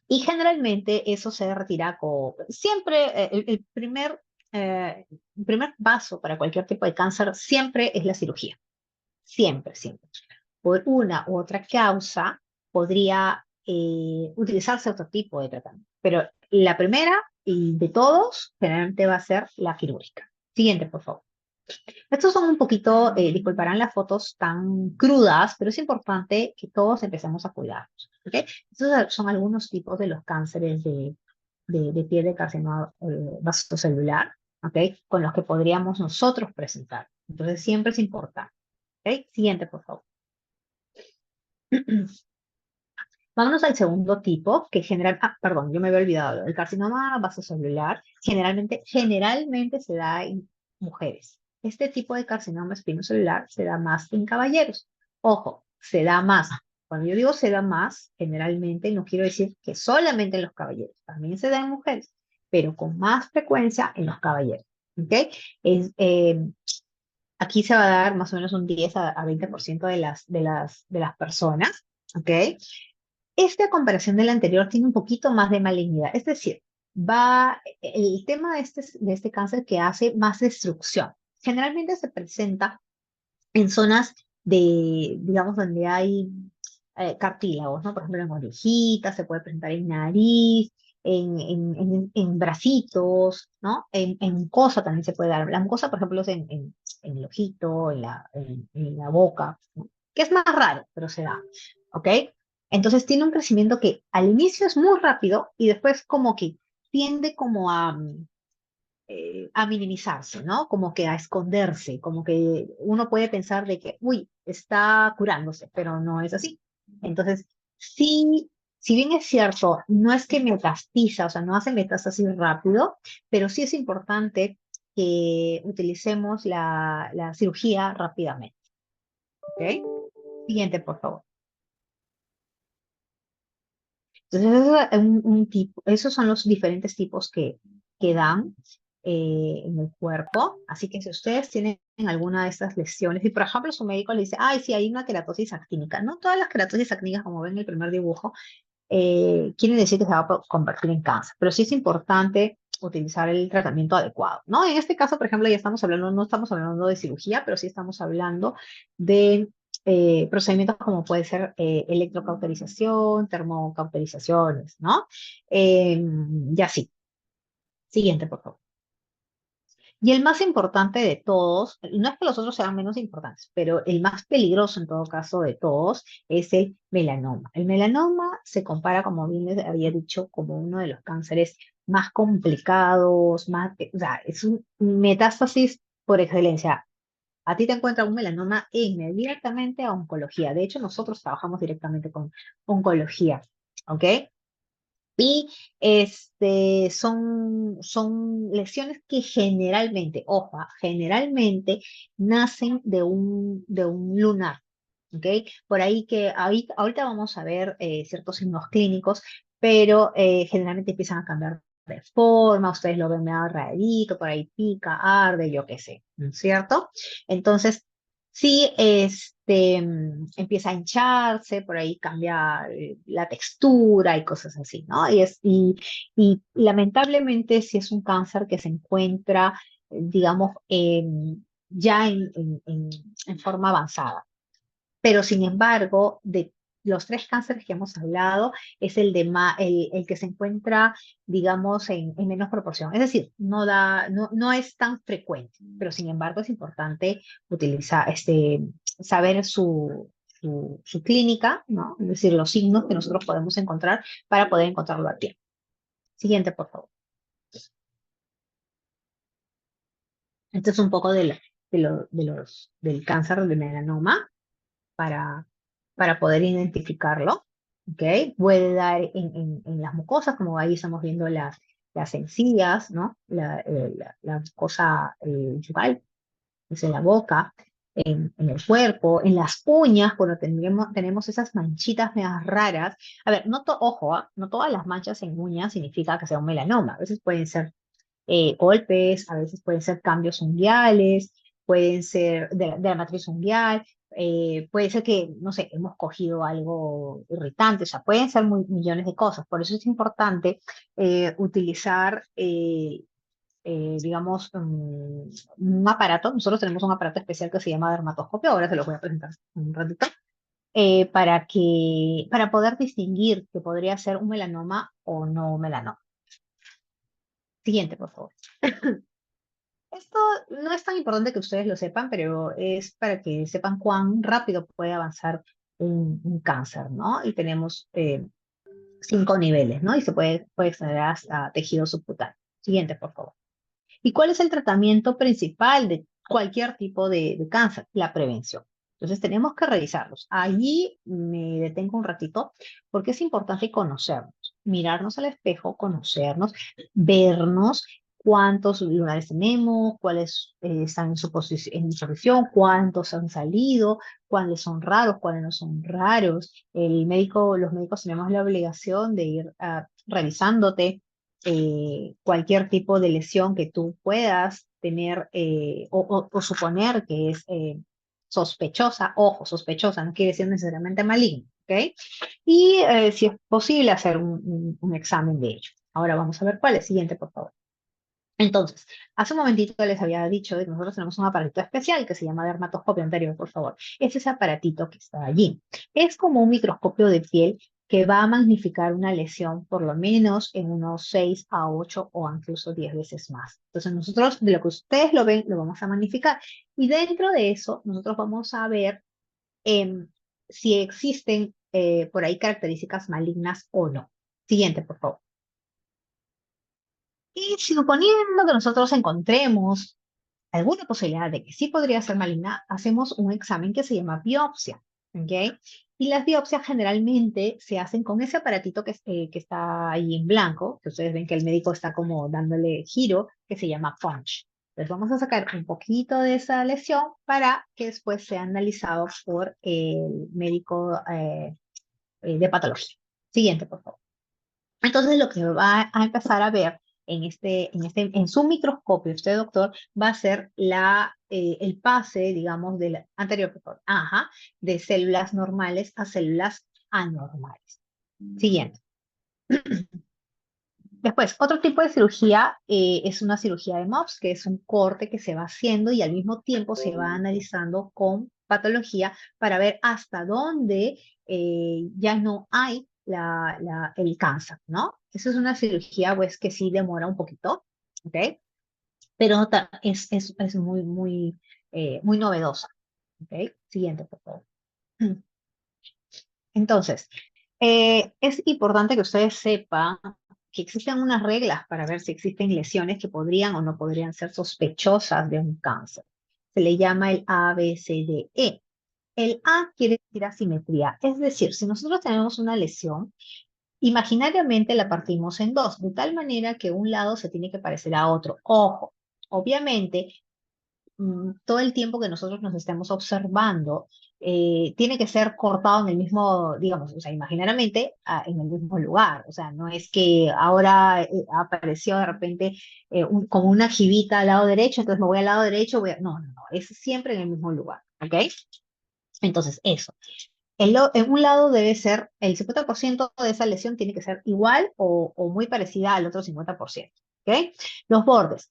y generalmente eso se retira siempre, el primer paso para cualquier tipo de cáncer siempre es la cirugía. Siempre, siempre. Por una u otra causa podría utilizarse otro tipo de tratamiento, pero la primera y de todos, generalmente va a ser la quirúrgica. Siguiente, por favor. Estos son un poquito, disculparán las fotos tan crudas, pero es importante que todos empecemos a cuidarnos. ¿Ok? Estos son algunos tipos de los cánceres de piel de carcinoma vasocelular, ¿ok? Con los que podríamos nosotros presentar. Entonces, siempre es importante. ¿Ok? Siguiente, por favor. Vámonos al segundo tipo, que perdón, yo me había olvidado. El carcinoma vasocelular generalmente se da en mujeres. Este tipo de carcinoma espinocelular se da más en caballeros. Ojo, se da más. Cuando yo digo se da más, generalmente no quiero decir que solamente en los caballeros, también se da en mujeres, pero con más frecuencia en los caballeros. ¿Ok? Es, aquí se va a dar más o menos un 10 a 20% de las personas. ¿Ok? Esta comparación del anterior tiene un poquito más de malignidad, es decir, el tema de este cáncer que hace más destrucción. Generalmente se presenta en zonas digamos, donde hay cartílagos, ¿no? Por ejemplo, en orejitas, se puede presentar en nariz, en bracitos, ¿no? En mucosa también se puede dar. La mucosa, por ejemplo, es en el ojito, en la boca, ¿no? Que es más raro, pero se da, ¿ok? Entonces tiene un crecimiento que al inicio es muy rápido y después como que tiende como a minimizarse, ¿no? Como que a esconderse, como que uno puede pensar de que, uy, está curándose, pero no es así. Entonces, sí, si bien es cierto, no es que metastiza, o sea, no hace metástasis rápido, pero sí es importante que utilicemos la cirugía rápidamente, ¿ok? Siguiente, por favor. Entonces, eso es un tipo, esos son los diferentes tipos que dan en el cuerpo. Así que si ustedes tienen alguna de estas lesiones, y por ejemplo su médico le dice, ay, sí, hay una queratosis actínica. No todas las queratosis actínicas, como ven en el primer dibujo, quieren decir que se va a convertir en cáncer, pero sí es importante utilizar el tratamiento adecuado, ¿no? En este caso, por ejemplo, ya estamos hablando, no estamos hablando de cirugía, pero sí estamos hablando de procedimientos como puede ser electrocauterización, termocauterizaciones, ¿no? Ya sí. Siguiente, por favor. Y el más importante de todos, no es que los otros sean menos importantes, pero el más peligroso en todo caso de todos es el melanoma. El melanoma se compara, como bien les había dicho, como uno de los cánceres más complicados, o sea, es un metástasis por excelencia. A ti te encuentra un melanoma e inmediatamente a oncología. De hecho, nosotros trabajamos directamente con oncología, ¿ok? Y son lesiones que generalmente, ojo, generalmente nacen de un lunar, ¿ok? Por ahí que ahorita vamos a ver ciertos signos clínicos, pero generalmente empiezan a cambiar de forma, ustedes lo ven medio rarito, por ahí pica, arde, yo qué sé, ¿no es cierto? Entonces, sí, empieza a hincharse, por ahí cambia la textura y cosas así, ¿no? Y lamentablemente si es un cáncer que se encuentra, digamos, ya en forma avanzada. Pero sin embargo, de los tres cánceres que hemos hablado, es el que se encuentra, digamos, en menos proporción. Es decir, no es tan frecuente, pero sin embargo es importante saber su clínica, ¿no? Es decir, los signos que nosotros podemos encontrar para poder encontrarlo a tiempo. Siguiente, por favor. Esto es un poco del cáncer de melanoma para, para poder identificarlo, ¿ok? Puede dar en las mucosas, como ahí estamos viendo las encías, ¿no? La mucosa yugal, es en la boca, en el cuerpo, en las uñas, cuando tenemos esas manchitas medias raras. A ver, ojo, no todas las manchas en uñas significa que sea un melanoma. A veces pueden ser golpes, a veces pueden ser cambios unguiales, pueden ser de la matriz unguial, puede ser que, no sé, hemos cogido algo irritante, o sea, pueden ser millones de cosas. Por eso es importante utilizar, digamos, un aparato. Nosotros tenemos un aparato especial que se llama dermatoscopio, ahora se lo voy a presentar en un ratito, para poder distinguir que podría ser un melanoma o no melanoma. Siguiente, por favor. Esto no es tan importante que ustedes lo sepan, pero es para que sepan cuán rápido puede avanzar un cáncer, ¿no? Y tenemos 5 niveles, ¿no? Y puede extender hasta tejido subcutáneo. Siguiente, por favor. ¿Y cuál es el tratamiento principal de cualquier tipo de cáncer? La prevención. Entonces tenemos que revisarlos. Allí me detengo un ratito porque es importante conocernos, mirarnos al espejo, conocernos, vernos cuántos lunares tenemos, cuáles están en en su posición, cuántos han salido, cuáles son raros, cuáles no son raros. Los médicos tenemos la obligación de ir revisándote cualquier tipo de lesión que tú puedas tener o suponer que es sospechosa. Ojo, sospechosa, no quiere decir necesariamente maligno, ¿ok? Y si es posible hacer un examen de ello. Ahora vamos a ver cuál es. Siguiente, por favor. Entonces, hace un momentito les había dicho que nosotros tenemos un aparatito especial que se llama dermatoscopio anterior, por favor. Es ese aparatito que está allí. Es como un microscopio de piel que va a magnificar una lesión por lo menos en unos 6 a 8 o incluso 10 veces más. Entonces nosotros, de lo que ustedes lo ven, lo vamos a magnificar. Y dentro de eso, nosotros vamos a ver em, si existen por ahí características malignas o no. Siguiente, por favor. Y suponiendo que nosotros encontremos alguna posibilidad de que sí podría ser maligna, hacemos un examen que se llama biopsia, ¿ok? Y las biopsias generalmente se hacen con ese aparatito que está ahí en blanco, que ustedes ven que el médico está como dándole giro, que se llama punch. Entonces vamos a sacar un poquito de esa lesión para que después sea analizado por el médico de patología. Siguiente, por favor. Entonces, lo que va a empezar a ver en su microscopio, usted, doctor, va a ser el pase, digamos, del anterior, por favor. Ajá, de células normales a células anormales. Siguiente. Después, otro tipo de cirugía es una cirugía de MOPS, que es un corte que se va haciendo y al mismo tiempo se va analizando con patología para ver hasta dónde ya no hay el cáncer, ¿no? Esa es una cirugía pues que sí demora un poquito, ¿ok? Pero es muy novedosa, ¿ok? Siguiente, por favor. Entonces, es importante que ustedes sepan que existen unas reglas para ver si existen lesiones que podrían o no podrían ser sospechosas de un cáncer. Se le llama el ABCDE. El A quiere decir asimetría, es decir, si nosotros tenemos una lesión, imaginariamente la partimos en dos, de tal manera que un lado se tiene que parecer a otro. Ojo, obviamente todo el tiempo que nosotros nos estemos observando, tiene que ser cortado en el mismo, digamos, o sea, imaginariamente en el mismo lugar. O sea, no es que ahora apareció de repente como una jibita al lado derecho, entonces me voy al lado derecho, no, no, no, es siempre en el mismo lugar, ¿ok? Entonces, eso. En un lado debe ser, el 50% de esa lesión tiene que ser igual o muy parecida al otro 50%. ¿Ok? Los bordes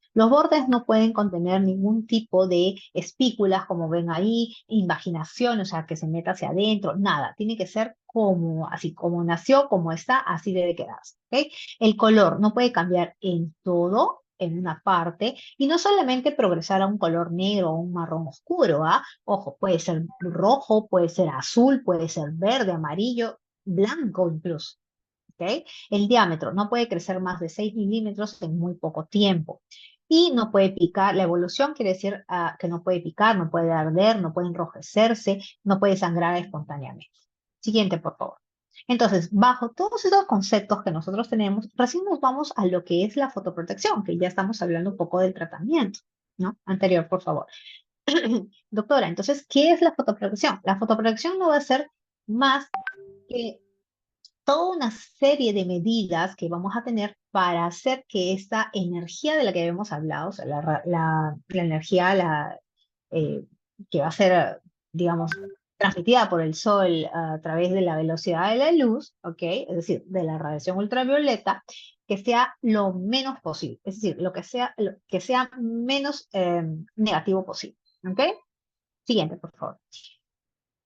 no pueden contener ningún tipo de espículas, como ven ahí, invaginación, o sea, que se meta hacia adentro, nada. Tiene que ser como, así como nació, como está, así debe quedarse. ¿Ok? El color no puede cambiar en todo, en una parte, y no solamente progresar a un color negro o un marrón oscuro, ¿ah? Ojo, puede ser rojo, puede ser azul, puede ser verde, amarillo, blanco incluso. ¿Ok? El diámetro no puede crecer más de 6 milímetros en muy poco tiempo. Y no puede picar, la evolución quiere decir que no puede picar, no puede arder, no puede enrojecerse, no puede sangrar espontáneamente. Siguiente, por favor. Entonces, bajo todos estos conceptos que nosotros tenemos, recién nos vamos a lo que es la fotoprotección, que ya estamos hablando un poco del tratamiento, ¿no? Anterior, por favor. Doctora, entonces, ¿qué es la fotoprotección? La fotoprotección no va a ser más que toda una serie de medidas que vamos a tener para hacer que esta energía de la que habíamos hablado, o sea, la energía eh, que va a ser, digamos, transmitida por el sol a través de la velocidad de la luz, ¿ok? Es decir, de la radiación ultravioleta, que sea lo menos posible, es decir, lo que sea menos negativo posible, ¿ok? Siguiente, por favor.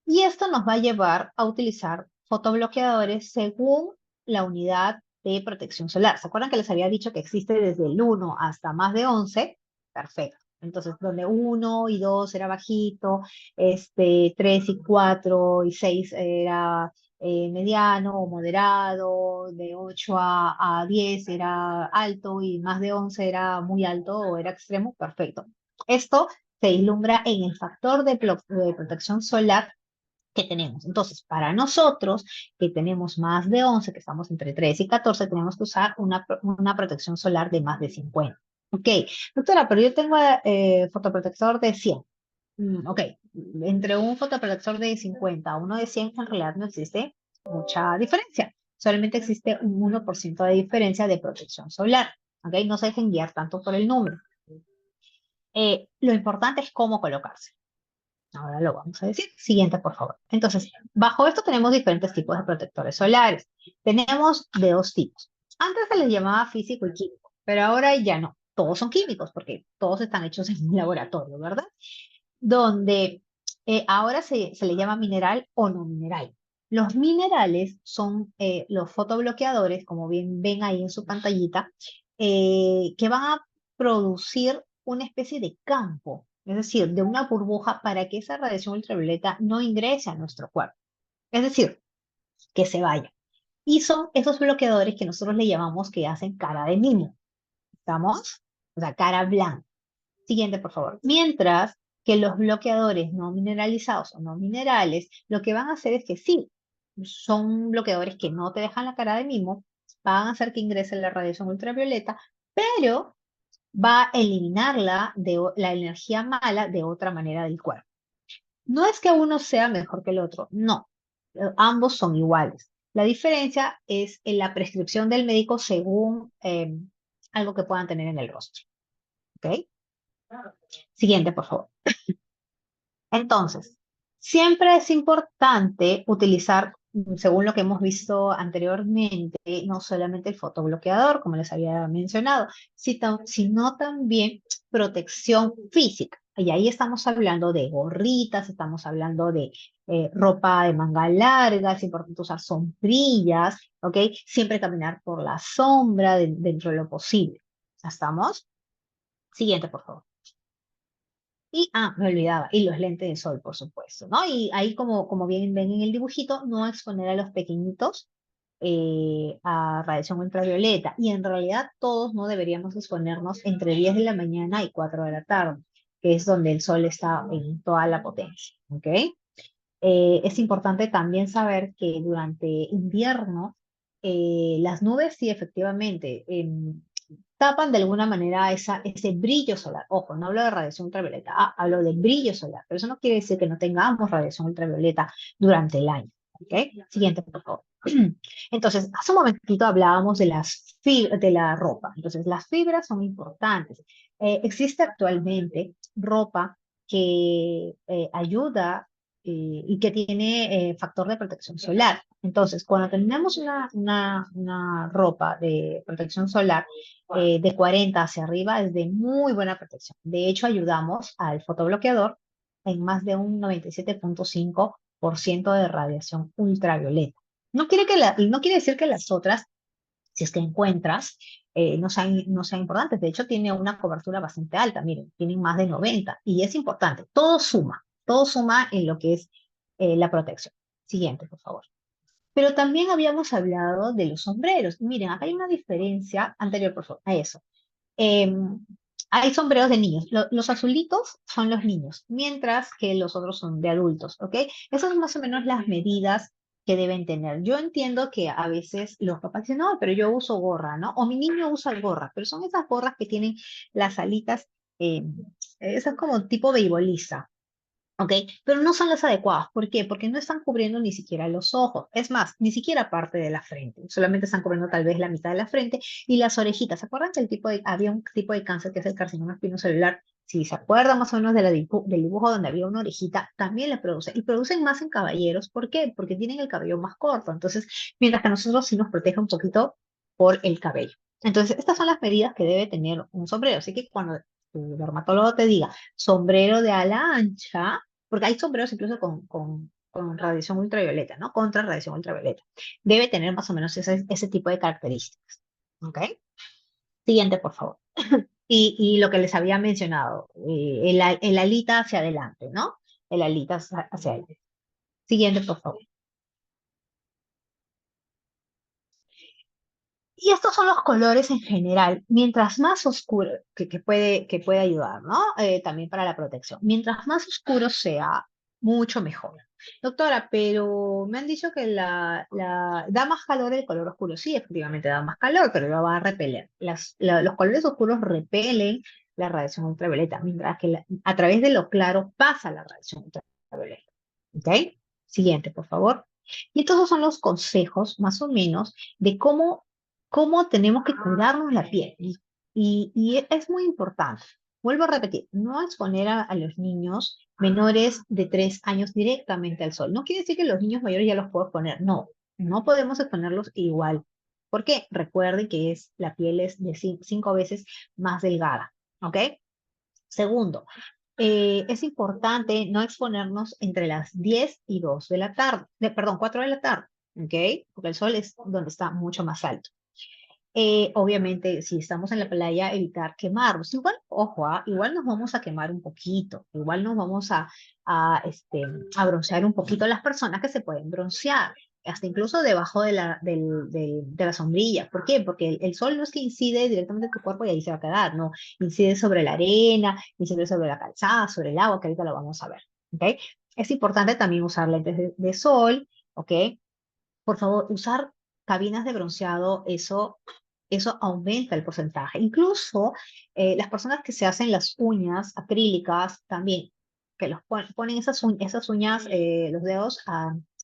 Y esto nos va a llevar a utilizar fotobloqueadores según la unidad de protección solar. ¿Se acuerdan que les había dicho que existe desde el 1 hasta más de 11? Perfecto. Entonces, donde 1 y 2 era bajito, 3 y 4 y 6 era mediano o moderado, de 8 a 10 era alto y más de 11 era muy alto o era extremo, perfecto. Esto se vislumbra en el factor de protección solar que tenemos. Entonces, para nosotros, que tenemos más de 11, que estamos entre 3 y 14, tenemos que usar una protección solar de más de 50. Ok, doctora, pero yo tengo fotoprotector de 100. Ok, entre un fotoprotector de 50 a uno de 100, en realidad no existe mucha diferencia. Solamente existe un 1% de diferencia de protección solar. Ok, no se dejen guiar tanto por el número. Lo importante es cómo colocarse. Ahora lo vamos a decir. Siguiente, por favor. Entonces, bajo esto tenemos diferentes tipos de protectores solares. Tenemos de dos tipos. Antes se les llamaba físico y químico, pero ahora ya no. Todos son químicos porque todos están hechos en un laboratorio, ¿verdad? Donde ahora se le llama mineral o no mineral. Los minerales son los fotobloqueadores, como bien ven ahí en su pantallita, que van a producir una especie de campo, es decir, de una burbuja para que esa radiación ultravioleta no ingrese a nuestro cuerpo. Es decir, que se vaya. Y son esos bloqueadores que nosotros le llamamos que hacen cara de niño. ¿Estamos? O sea, cara blanca. Siguiente, por favor. Mientras que los bloqueadores no mineralizados o no minerales, lo que van a hacer es que sí, son bloqueadores que no te dejan la cara de mimo, van a hacer que ingrese la radiación ultravioleta, pero va a eliminarla la energía mala de otra manera del cuerpo. No es que uno sea mejor que el otro, no. Ambos son iguales. La diferencia es en la prescripción del médico según algo que puedan tener en el rostro. ¿Ok? Siguiente, por favor. Entonces, siempre es importante utilizar, según lo que hemos visto anteriormente, no solamente el fotobloqueador, como les había mencionado, sino también protección física. Y ahí estamos hablando de gorritas, estamos hablando de ropa de manga larga, es importante usar sombrillas, ¿ok? Siempre caminar por la sombra dentro de lo posible. ¿Ya estamos? Siguiente, por favor. Y, me olvidaba, y los lentes de sol, por supuesto, ¿no? Y ahí, como bien ven en el dibujito, no exponer a los pequeñitos a radiación ultravioleta. Y en realidad todos no deberíamos exponernos entre 10 de la mañana y 4 de la tarde, que es donde el sol está en toda la potencia, ¿ok? Es importante también saber que durante invierno, las nubes sí efectivamente tapan de alguna manera ese brillo solar. Ojo, no hablo de radiación ultravioleta, hablo de brillo solar, pero eso no quiere decir que no tengamos radiación ultravioleta durante el año. ¿Ok? Siguiente, por favor. Entonces, hace un momentito hablábamos de de la ropa. Entonces, las fibras son importantes. Existe actualmente ropa que ayuda y que tiene factor de protección solar. Entonces, cuando tenemos una ropa de protección solar, de 40 hacia arriba es de muy buena protección. De hecho, ayudamos al fotobloqueador en más de un 97.5% de radiación ultravioleta. No quiere decir que las otras, si es que encuentras, no sean importantes. De hecho, tiene una cobertura bastante alta. Miren, tienen más de 90 y es importante. Todo suma en lo que es la protección. Siguiente, por favor. Pero también habíamos hablado de los sombreros. Miren, acá hay una diferencia anterior, por favor, a eso. Hay sombreros de niños. Los azulitos son los niños, mientras que los otros son de adultos, ¿ok? Esas son más o menos las medidas que deben tener. Yo entiendo que a veces los papás dicen, no, pero yo uso gorra, ¿no? O mi niño usa gorra, pero son esas gorras que tienen las alitas, esas como tipo beisbolista, ¿ok? Pero no son las adecuadas. ¿Por qué? Porque no están cubriendo ni siquiera los ojos. Es más, ni siquiera parte de la frente. Solamente están cubriendo tal vez la mitad de la frente y las orejitas. ¿Se acuerdan que había un tipo de cáncer que es el carcinoma espinocelular? Si se acuerdan más o menos del dibujo donde había una orejita, también la produce. Y producen más en caballeros. ¿Por qué? Porque tienen el cabello más corto. Entonces, mientras que a nosotros sí nos protege un poquito por el cabello. Entonces, estas son las medidas que debe tener un sombrero. Así que cuando tu dermatólogo te diga sombrero de ala ancha, porque hay sombreros incluso con con radiación ultravioleta, ¿no? Contra radiación ultravioleta. Debe tener más o menos ese tipo de características. ¿Ok? Siguiente, por favor. Y lo que les había mencionado, el alita hacia adelante, ¿no? El alita hacia adelante. Siguiente, por favor. Y estos son los colores en general. Mientras más oscuro, que puede ayudar, ¿no? También para la protección. Mientras más oscuro sea, mucho mejor. Doctora, pero me han dicho que da más calor el color oscuro. Sí, efectivamente da más calor, pero lo va a repeler. Los colores oscuros repelen la radiación ultravioleta, mientras que a través de lo claro pasa la radiación ultravioleta. ¿Ok? Siguiente, por favor. Y estos son los consejos, más o menos, de cómo tenemos que cuidarnos la piel. Y es muy importante. Vuelvo a repetir, no exponer a los niños menores de 3 años directamente al sol. No quiere decir que los niños mayores ya los puedo exponer. No, no podemos exponerlos igual. ¿Por qué? Recuerden que la piel es de 5 veces más delgada. ¿Ok? Segundo, es importante no exponernos entre las 10 y 2 de la tarde, perdón, 4 de la tarde, ¿ok? Porque el sol es donde está mucho más alto. Obviamente, si estamos en la playa, evitar quemarnos. Igual, ojo, igual nos vamos a quemar un poquito, igual nos vamos a broncear un poquito las personas que se pueden broncear, hasta incluso debajo de la sombrilla. ¿Por qué? Porque el sol no es que incide directamente en tu cuerpo y ahí se va a quedar, no, incide sobre la arena, incide sobre la calzada, sobre el agua, que ahorita lo vamos a ver, ¿ok? Es importante también usar lentes de sol, ¿ok? Por favor, usar cabinas de bronceado, eso aumenta el porcentaje. Incluso las personas que se hacen las uñas acrílicas también, que ponen esas uñas, los dedos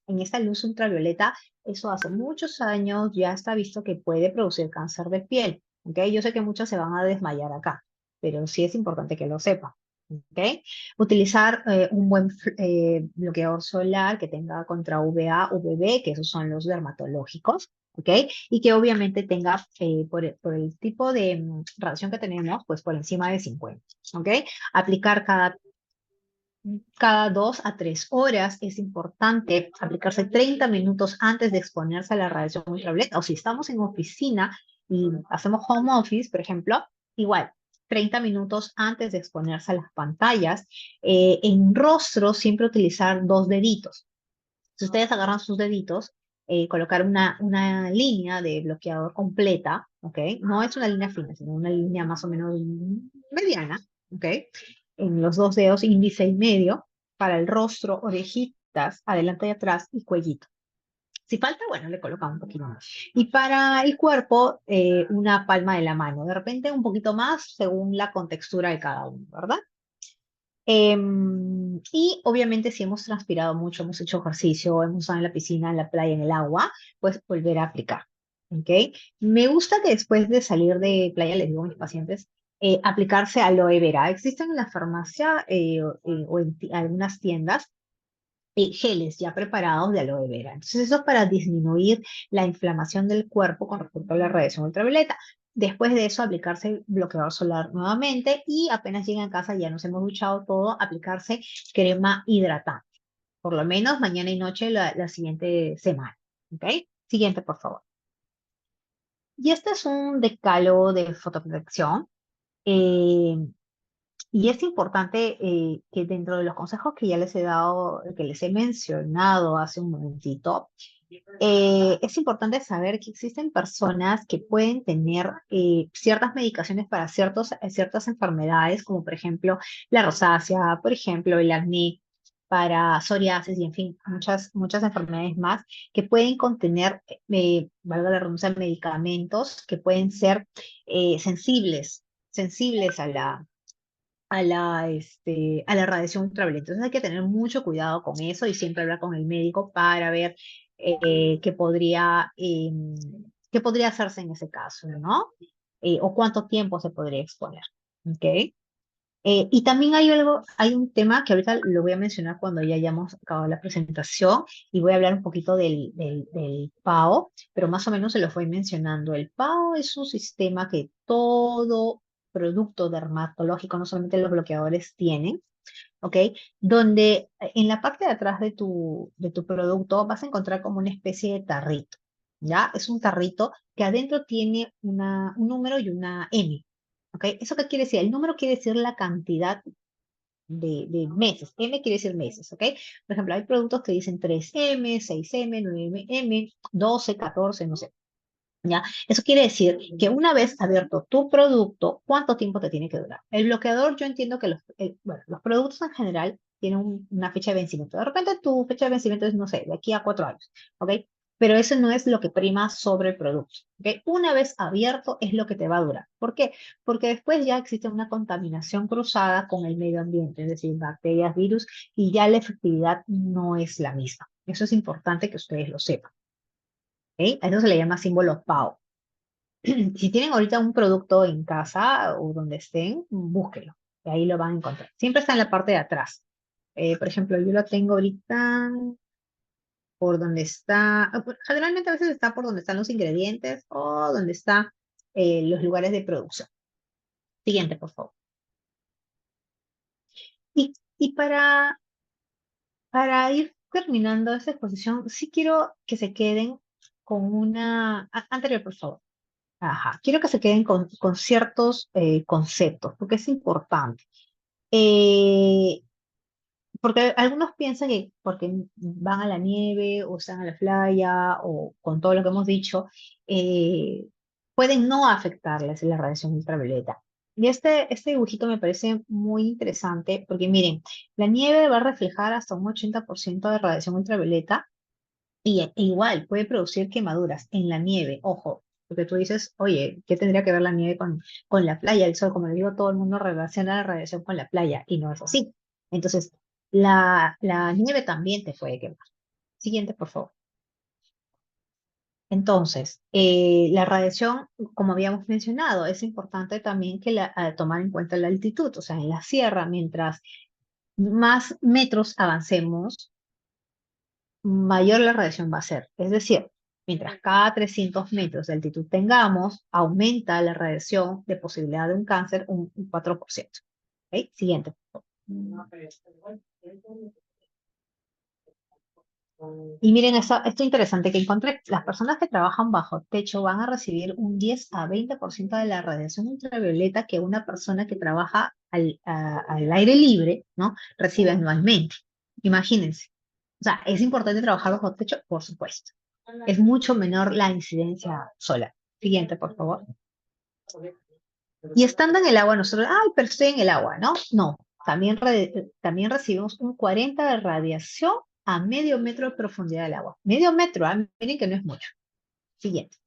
en esta luz ultravioleta, eso hace muchos años ya está visto que puede producir cáncer de piel. ¿Ok? Yo sé que muchas se van a desmayar acá, pero sí es importante que lo sepan. ¿Ok? Utilizar un buen bloqueador solar que tenga contra UVA, UVB, que esos son los dermatológicos, ¿ok? Y que obviamente tenga, por el tipo de radiación que tenemos, pues por encima de 50, ¿ok? Aplicar cada 2 a 3 horas es importante aplicarse 30 minutos antes de exponerse a la radiación ultravioleta. O si estamos en oficina y hacemos home office, por ejemplo, igual, 30 minutos antes de exponerse a las pantallas. En rostro, siempre utilizar 2 deditos. Si ustedes agarran sus deditos, colocar una línea de bloqueador completa, ¿ok? No es una línea fina, sino una línea más o menos mediana, ¿ok? En los 2 dedos, índice y medio, para el rostro, orejitas, adelante y atrás y cuellito. Si falta, bueno, le colocamos un poquito más. Y para el cuerpo, una palma de la mano. De repente un poquito más según la contextura de cada uno, ¿verdad? Y obviamente si hemos transpirado mucho, hemos hecho ejercicio, hemos estado en la piscina, en la playa, en el agua, pues volver a aplicar. ¿Ok? Me gusta que después de salir de playa, les digo a mis pacientes, aplicarse aloe vera. Existen en la farmacia o en algunas tiendas geles ya preparados de aloe vera. Entonces eso es para disminuir la inflamación del cuerpo con respecto a la radiación ultravioleta. Después de eso, aplicarse bloqueador solar nuevamente y apenas llega a casa, ya nos hemos duchado todo, aplicarse crema hidratante, por lo menos mañana y noche la siguiente semana. ¿Ok? Siguiente, por favor. Y este es un decálogo de fotoprotección. Eh, y es importante que dentro de los consejos que ya les he dado, que les he mencionado hace un momentito, es importante saber que existen personas que pueden tener ciertas medicaciones para ciertas enfermedades, como por ejemplo la rosácea, por ejemplo el acné, para psoriasis y en fin, muchas enfermedades más que pueden contener, valga la redundancia, medicamentos que pueden ser sensibles a la radiación ultravioleta. Entonces hay que tener mucho cuidado con eso y siempre hablar con el médico para ver qué podría hacerse en ese caso, ¿no? O cuánto tiempo se podría exponer. ¿Ok? Y también hay un tema que ahorita lo voy a mencionar cuando ya hayamos acabado la presentación y voy a hablar un poquito del PAO, pero más o menos se lo voy mencionando. El PAO es un sistema que todo producto dermatológico, no solamente los bloqueadores tienen, ¿ok? Donde en la parte de atrás de tu producto vas a encontrar como una especie de tarrito, ¿ya? Es un tarrito que adentro tiene un número y una M, ¿ok? ¿Eso qué quiere decir? El número quiere decir la cantidad de meses. M quiere decir meses, ¿ok? Por ejemplo, hay productos que dicen 3M, 6M, 9M, 12, 14, no sé. ¿Ya? Eso quiere decir que una vez abierto tu producto, ¿cuánto tiempo te tiene que durar? El bloqueador, yo entiendo que bueno, los productos en general tienen una fecha de vencimiento. De repente tu fecha de vencimiento es, no sé, de aquí a 4 años, ¿ok? Pero eso no es lo que prima sobre el producto, ¿ok? Una vez abierto es lo que te va a durar. ¿Por qué? Porque después ya existe una contaminación cruzada con el medio ambiente, es decir, bacterias, virus, y ya la efectividad no es la misma. Eso es importante que ustedes lo sepan. ¿Ok? A eso se le llama símbolo PAO. Si tienen ahorita un producto en casa o donde estén, búsquenlo. Y ahí lo van a encontrar. Siempre está en la parte de atrás. Por ejemplo, yo lo tengo ahorita por donde está, generalmente a veces está por donde están los ingredientes o donde están los lugares de producción. Siguiente, por favor. Y para ir terminando esta exposición, sí quiero que se queden con anterior, por favor. Ajá, quiero que se queden con ciertos conceptos, porque es importante. Eh, Porque algunos piensan que porque van a la nieve o están a la playa o con todo lo que hemos dicho, eh, pueden no afectarles la radiación ultravioleta. Y este dibujito me parece muy interesante porque miren, la nieve va a reflejar hasta un 80% de radiación ultravioleta y igual puede producir quemaduras en la nieve, ojo, porque tú dices, oye, ¿qué tendría que ver la nieve con la playa? El sol, como le digo, todo el mundo relaciona la radiación con la playa y no es así. Entonces, la nieve también te puede quemar. Siguiente, por favor. Entonces, la radiación, como habíamos mencionado, es importante también que tomar en cuenta la altitud, o sea, en la sierra, mientras más metros avancemos, mayor la radiación va a ser. Es decir, mientras cada 300 metros de altitud tengamos, aumenta la radiación de posibilidad de un cáncer un 4%. ¿Ok? Siguiente. Y miren esto interesante que encontré. Las personas que trabajan bajo techo van a recibir un 10 a 20% de la radiación ultravioleta que una persona que trabaja al aire libre, ¿no? Recibe anualmente. Imagínense. O sea, ¿es importante trabajar bajo techo? Por supuesto. Es mucho menor la incidencia solar. Siguiente, por favor. Y estando en el agua, nosotros, ay, pero estoy en el agua, ¿no? No, también recibimos un 40 de radiación a medio metro de profundidad del agua. Medio metro, miren que no es mucho. Siguiente.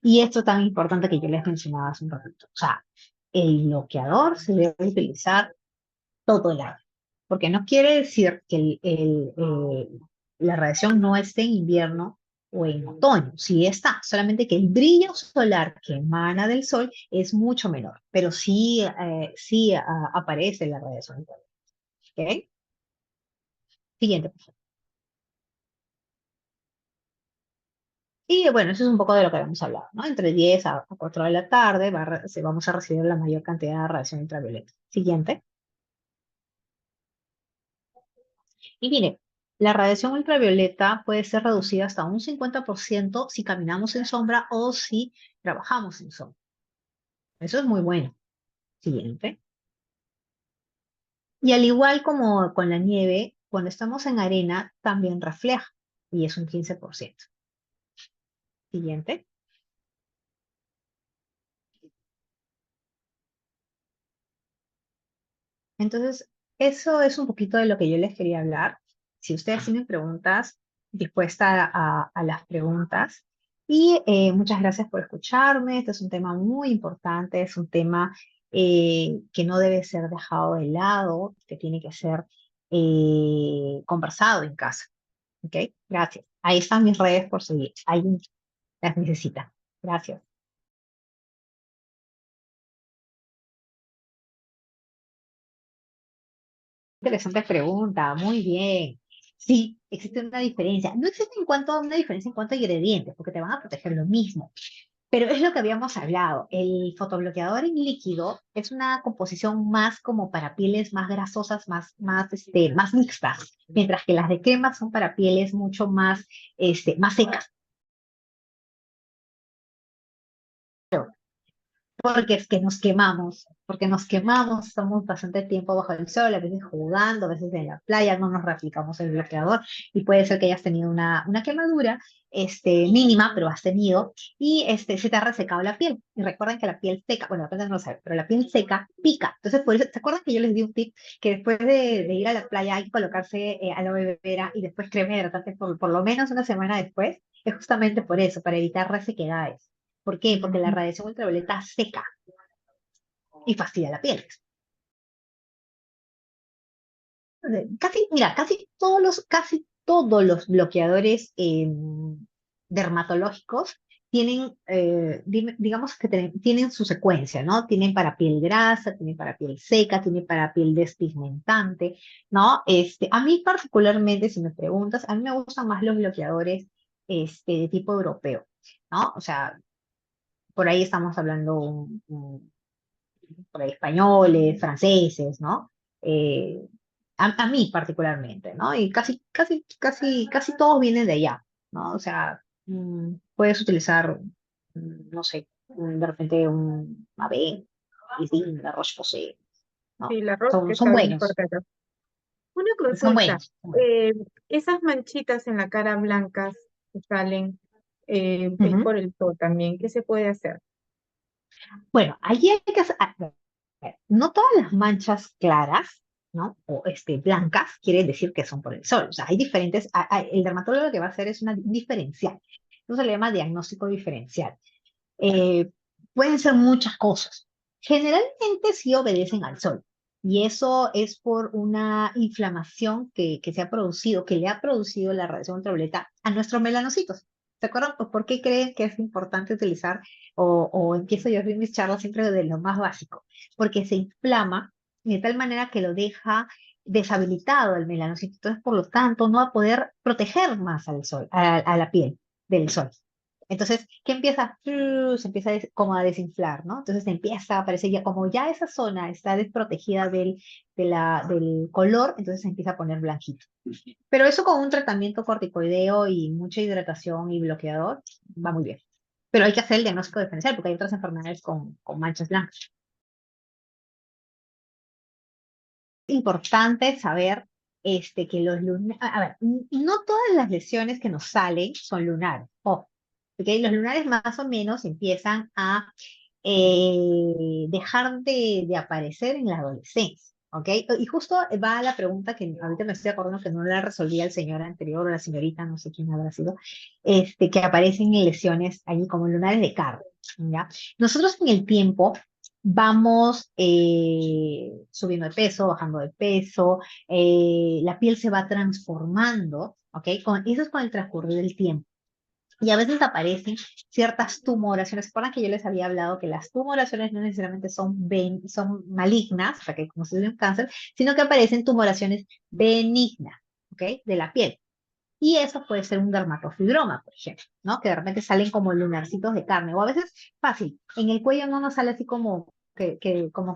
Y esto tan importante que yo les mencionaba hace un ratito. O sea, el bloqueador se debe utilizar todo el año. Porque no quiere decir que la radiación no esté en invierno o en otoño. Sí está, solamente que el brillo solar que emana del sol es mucho menor, pero sí aparece la radiación. ¿Ok? Siguiente, por favor. Y bueno, eso es un poco de lo que habíamos hablado, ¿no? Entre 10 a 4 de la tarde vamos a recibir la mayor cantidad de radiación ultravioleta. Siguiente. Y mire, la radiación ultravioleta puede ser reducida hasta un 50% si caminamos en sombra o si trabajamos en sombra. Eso es muy bueno. Siguiente. Y al igual como con la nieve, cuando estamos en arena también refleja y es un 15%. Siguiente. Entonces, eso es un poquito de lo que yo les quería hablar. Si ustedes tienen preguntas, dispuesta a las preguntas. Y muchas gracias por escucharme. Este es un tema muy importante, es un tema que no debe ser dejado de lado, que tiene que ser conversado en casa. ¿Ok? Gracias. Ahí están mis redes por seguir. Ahí las necesitan. Gracias. Interesante pregunta. Muy bien. Sí, existe una diferencia. No existe una diferencia en cuanto a ingredientes, porque te van a proteger lo mismo. Pero es lo que habíamos hablado. El fotobloqueador en líquido es una composición más como para pieles más grasosas, más mixtas, mientras que las de crema son para pieles mucho más secas. Porque es que nos quemamos, porque nos quemamos, estamos bastante tiempo bajo el sol, a veces jugando, a veces en la playa, no nos replicamos el bloqueador y puede ser que hayas tenido una quemadura mínima, pero has tenido, y se te ha resecado la piel. Y recuerden que la piel seca, bueno, depende de no saber, pero la piel seca pica. Entonces, por eso, ¿se acuerdan que yo les di un tip que después de ir a la playa hay que colocarse aloe vera y después crema hidratante por lo menos una semana después? Es justamente por eso, para evitar resequedades. ¿Por qué? Porque la radiación ultravioleta seca y fastidia la piel. Mira, casi todos los bloqueadores dermatológicos tienen, digamos que tienen su secuencia, ¿no? Tienen para piel grasa, tienen para piel seca, tienen para piel despigmentante, ¿no? A mí particularmente, si me preguntas, a mí me gustan más los bloqueadores de tipo europeo, ¿no? O sea, por ahí estamos hablando por ahí españoles, franceses, ¿no? Eh, a mí particularmente, ¿no? Y casi todos vienen de allá, ¿no? O sea, puedes utilizar, no sé, de repente un Mavén, la Roche-Posay, ¿no? Sí, la ropa que Son está bien buenos, correcto. Una son consulta, buenos, son buenos. esas manchitas en la cara blancas que salen, es Ujú. por el sol también, ¿qué se puede hacer? Bueno, allí hay que hacer, no todas las manchas claras, ¿no? O blancas, quiere decir que son por el sol. O sea, hay diferentes, el dermatólogo lo que va a hacer es un diferencial. Eso se le llama diagnóstico diferencial. Eh, Pueden ser muchas cosas. Generalmente sí obedecen al sol. Y eso es por una inflamación que se ha producido, que le ha producido la radiación ultravioleta a nuestros melanocitos. ¿Se acuerdan por qué creen que es importante utilizar o empiezo yo a hacer mis charlas siempre de lo más básico? Porque se inflama de tal manera que lo deja deshabilitado el melanocito. Entonces, por lo tanto, no va a poder proteger más al sol, a la piel del sol. Entonces, ¿qué empieza? Se empieza como a desinflar, ¿no? Entonces empieza a aparecer ya, como ya esa zona está desprotegida del color, entonces se empieza a poner blanquito. Pero eso con un tratamiento corticoideo y mucha hidratación y bloqueador va muy bien. Pero hay que hacer el diagnóstico diferencial porque hay otras enfermedades con manchas blancas. Importante saber que los lunares, a ver, no todas las lesiones que nos salen son lunares. Ojo, ¿ok? Los lunares más o menos empiezan a dejar de aparecer en la adolescencia, ¿ok? Y justo va a la pregunta que ahorita me estoy acordando que no la resolvía el señor anterior o la señorita, no sé quién habrá sido, que aparecen en lesiones allí como lunares de carne, ¿ya? Nosotros en el tiempo vamos subiendo de peso, bajando de peso, la piel se va transformando, ¿ok? Eso es con el transcurrir del tiempo. Y a veces aparecen ciertas tumoraciones. ¿Recuerdan que yo les había hablado que las tumoraciones no necesariamente son malignas, o sea, que como si fuera un cáncer, sino que aparecen tumoraciones benignas, ¿ok? De la piel. Y eso puede ser un dermatofibroma, por ejemplo, ¿no? Que de repente salen como lunarcitos de carne. O a veces, fácil, en el cuello no nos sale así como que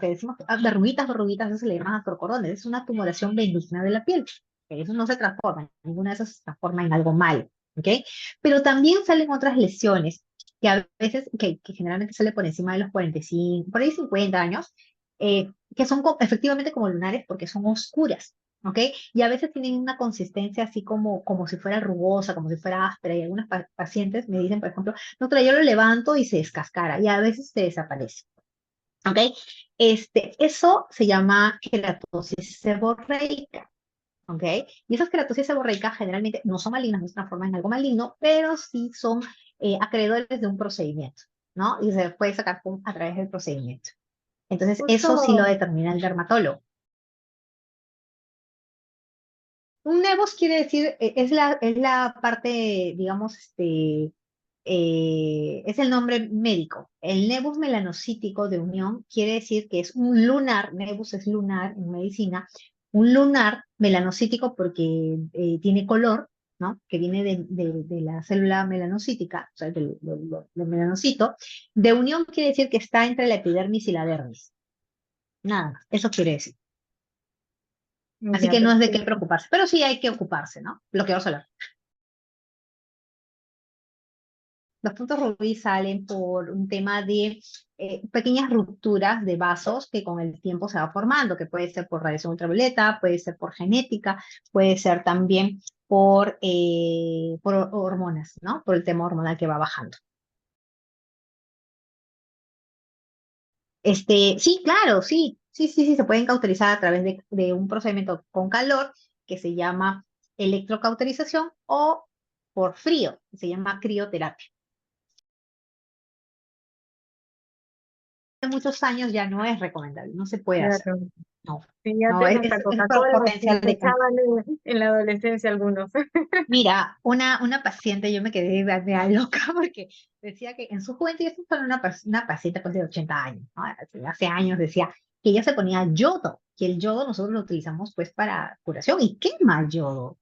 decimos, verruguitas, verruguitas, eso se le llama astrocorones. Es una tumoración benigna de la piel. Que eso no se transforma, ninguna de esas se transforma en algo malo, ¿ok? Pero también salen otras lesiones que a veces, que generalmente sale por encima de los 45, por ahí 50 años, que son efectivamente como lunares porque son oscuras. ¿Ok? Y a veces tienen una consistencia así como si fuera rugosa, como si fuera áspera. Y algunos pacientes me dicen, por ejemplo, doctora, yo lo levanto y se descascara y a veces se desaparece. ¿Ok? Eso se llama queratosis seborreica. ¿Ok? Y esas queratosis seborreicas generalmente no son malignas, no se transforman en algo maligno, pero sí son acreedores de un procedimiento, ¿no? Y se puede sacar a través del procedimiento. Entonces, eso sí lo Justo, determina el dermatólogo. Un nevus quiere decir, es la parte, digamos, es el nombre médico. El nevus melanocítico de unión quiere decir que es un lunar, nevus es lunar en medicina, un lunar melanocítico porque tiene color, ¿no? Que viene de la célula melanocítica, o sea, del melanocito. De unión quiere decir que está entre la epidermis y la dermis. Nada más, eso quiere decir. Así Ya, que no es de qué perfecto. preocuparse, pero sí hay que ocuparse, ¿no? Bloqueador solar. Los puntos rubí salen por un tema de pequeñas rupturas de vasos que con el tiempo se va formando, que puede ser por radiación ultravioleta, puede ser por genética, puede ser también por hormonas, ¿no? Por el tema hormonal que va bajando. Sí, claro, sí, sí, sí, sí, se pueden cauterizar a través de un procedimiento con calor que se llama electrocauterización o por frío, que se llama crioterapia. Hace muchos años ya no es recomendable, no se puede hacer. Claro. No, Sí, no, antes hasta es Coca-Cola potencial se de cáncer. echaban en la adolescencia algunos. Mira, una paciente, yo me quedé media loca porque decía que en su juventud, esto fue una paciente pues, de 80 años, ¿no? Hace años decía que ella se ponía yodo, que el yodo nosotros lo utilizamos pues para curación y quema el yodo.